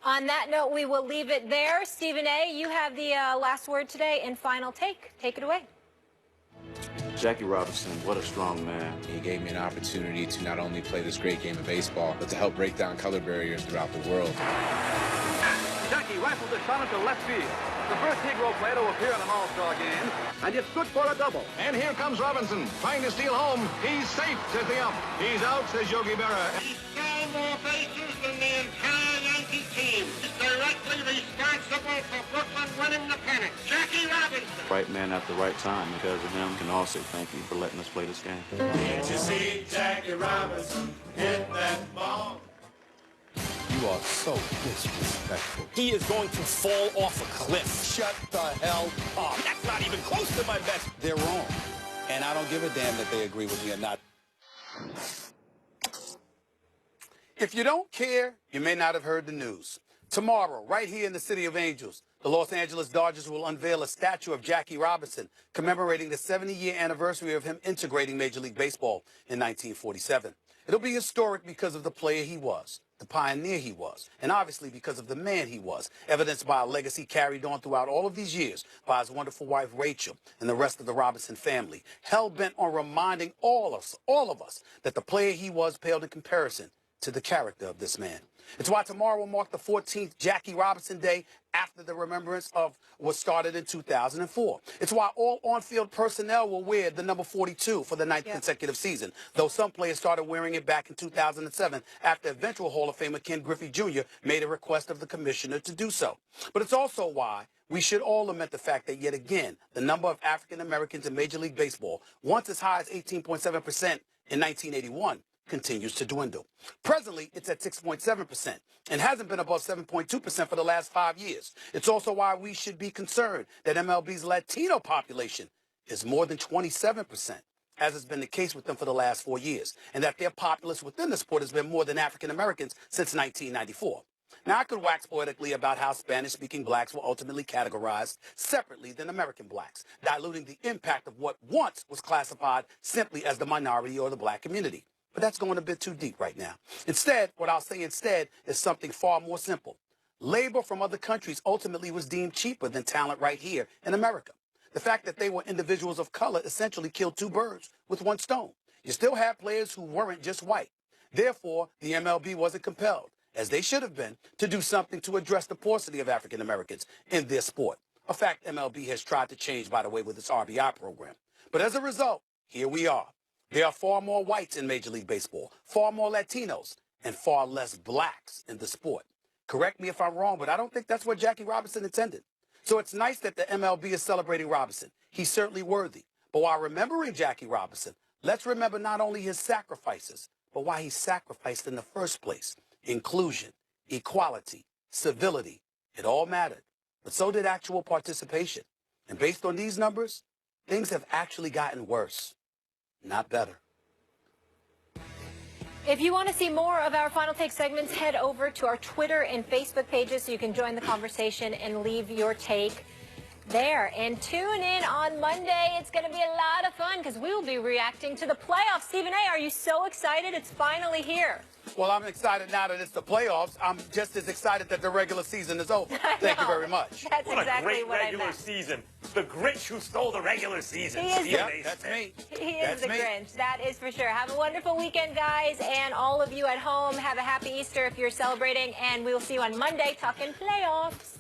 On that note, we will leave it there. Stephen A., you have the last word today in Final Take. Take it away. Jackie Robinson, what a strong man. He gave me an opportunity to not only play this great game of baseball, but to help break down color barriers throughout the world. Jackie rifles a shot into left field. The first Negro player to appear in an All-Star game, and it's good for a double. And here comes Robinson, trying to steal home. He's safe, says the ump. He's out, says Yogi Berra. He stole more bases than the entire Yankee team. He's directly responsible for Brooklyn winning the pennant. Jackie Robinson. Right man at the right time. Because of him, can all say thank you for letting us play this game. Did you see Jackie Robinson hit that ball? You are so disrespectful. He is going to fall off a cliff. Shut the hell up. That's not even close to my best. They're wrong. And I don't give a damn that they agree with me or not. If you don't care, you may not have heard the news. Tomorrow, right here in the City of Angels, the Los Angeles Dodgers will unveil a statue of Jackie Robinson, commemorating the 70-year anniversary of him integrating Major League Baseball in 1947. It'll be historic because of the player he was, the pioneer he was, and obviously because of the man he was, evidenced by a legacy carried on throughout all of these years by his wonderful wife, Rachel, and the rest of the Robinson family, hell-bent on reminding all of us, that the player he was paled in comparison to the character of this man. It's why tomorrow will mark the 14th Jackie Robinson Day after the remembrance of what started in 2004. It's why all on-field personnel will wear the number 42 for the ninth consecutive season, though some players started wearing it back in 2007 after eventual Hall of Famer Ken Griffey Jr. made a request of the commissioner to do so. But it's also why we should all lament the fact that, yet again, the number of African Americans in Major League Baseball, once as high as 18.7% in 1981, continues to dwindle. Presently, it's at 6.7% and hasn't been above 7.2% for the last 5 years. It's also why we should be concerned that MLB's Latino population is more than 27%, as has been the case with them for the last 4 years, and that their populace within the sport has been more than African Americans since 1994. Now, I could wax poetically about how Spanish-speaking blacks were ultimately categorized separately than American blacks, diluting the impact of what once was classified simply as the minority or the black community. But that's going a bit too deep right now. Instead, what I'll say instead is something far more simple. Labor from other countries ultimately was deemed cheaper than talent right here in America. The fact that they were individuals of color essentially killed two birds with one stone. You still had players who weren't just white. Therefore, the MLB wasn't compelled, as they should have been, to do something to address the paucity of African Americans in their sport. A fact MLB has tried to change, by the way, with its RBI program. But as a result, here we are. There are far more whites in Major League Baseball, far more Latinos, and far less blacks in the sport. Correct me if I'm wrong, but I don't think that's what Jackie Robinson intended. So it's nice that the MLB is celebrating Robinson. He's certainly worthy. But while remembering Jackie Robinson, let's remember not only his sacrifices, but why he sacrificed in the first place. Inclusion, equality, civility, it all mattered. But so did actual participation. And based on these numbers, things have actually gotten worse. Not better. If you want to see more of our Final Take segments, head over to our Twitter and Facebook pages so you can join the conversation and leave your take there. And tune in on Monday. It's going to be a lot of fun because we will be reacting to the playoffs. Stephen A., are you so excited? It's finally here. Well, I'm excited now that it's the playoffs. I'm just as excited that the regular season is over. Thank you very much. That's what exactly a great what I regular meant. season. The Grinch who stole the regular season. He is that's me. He is the Grinch. That is for sure. Have a wonderful weekend, guys. And all of you at home, have a happy Easter if you're celebrating. And we will see you on Monday talking playoffs.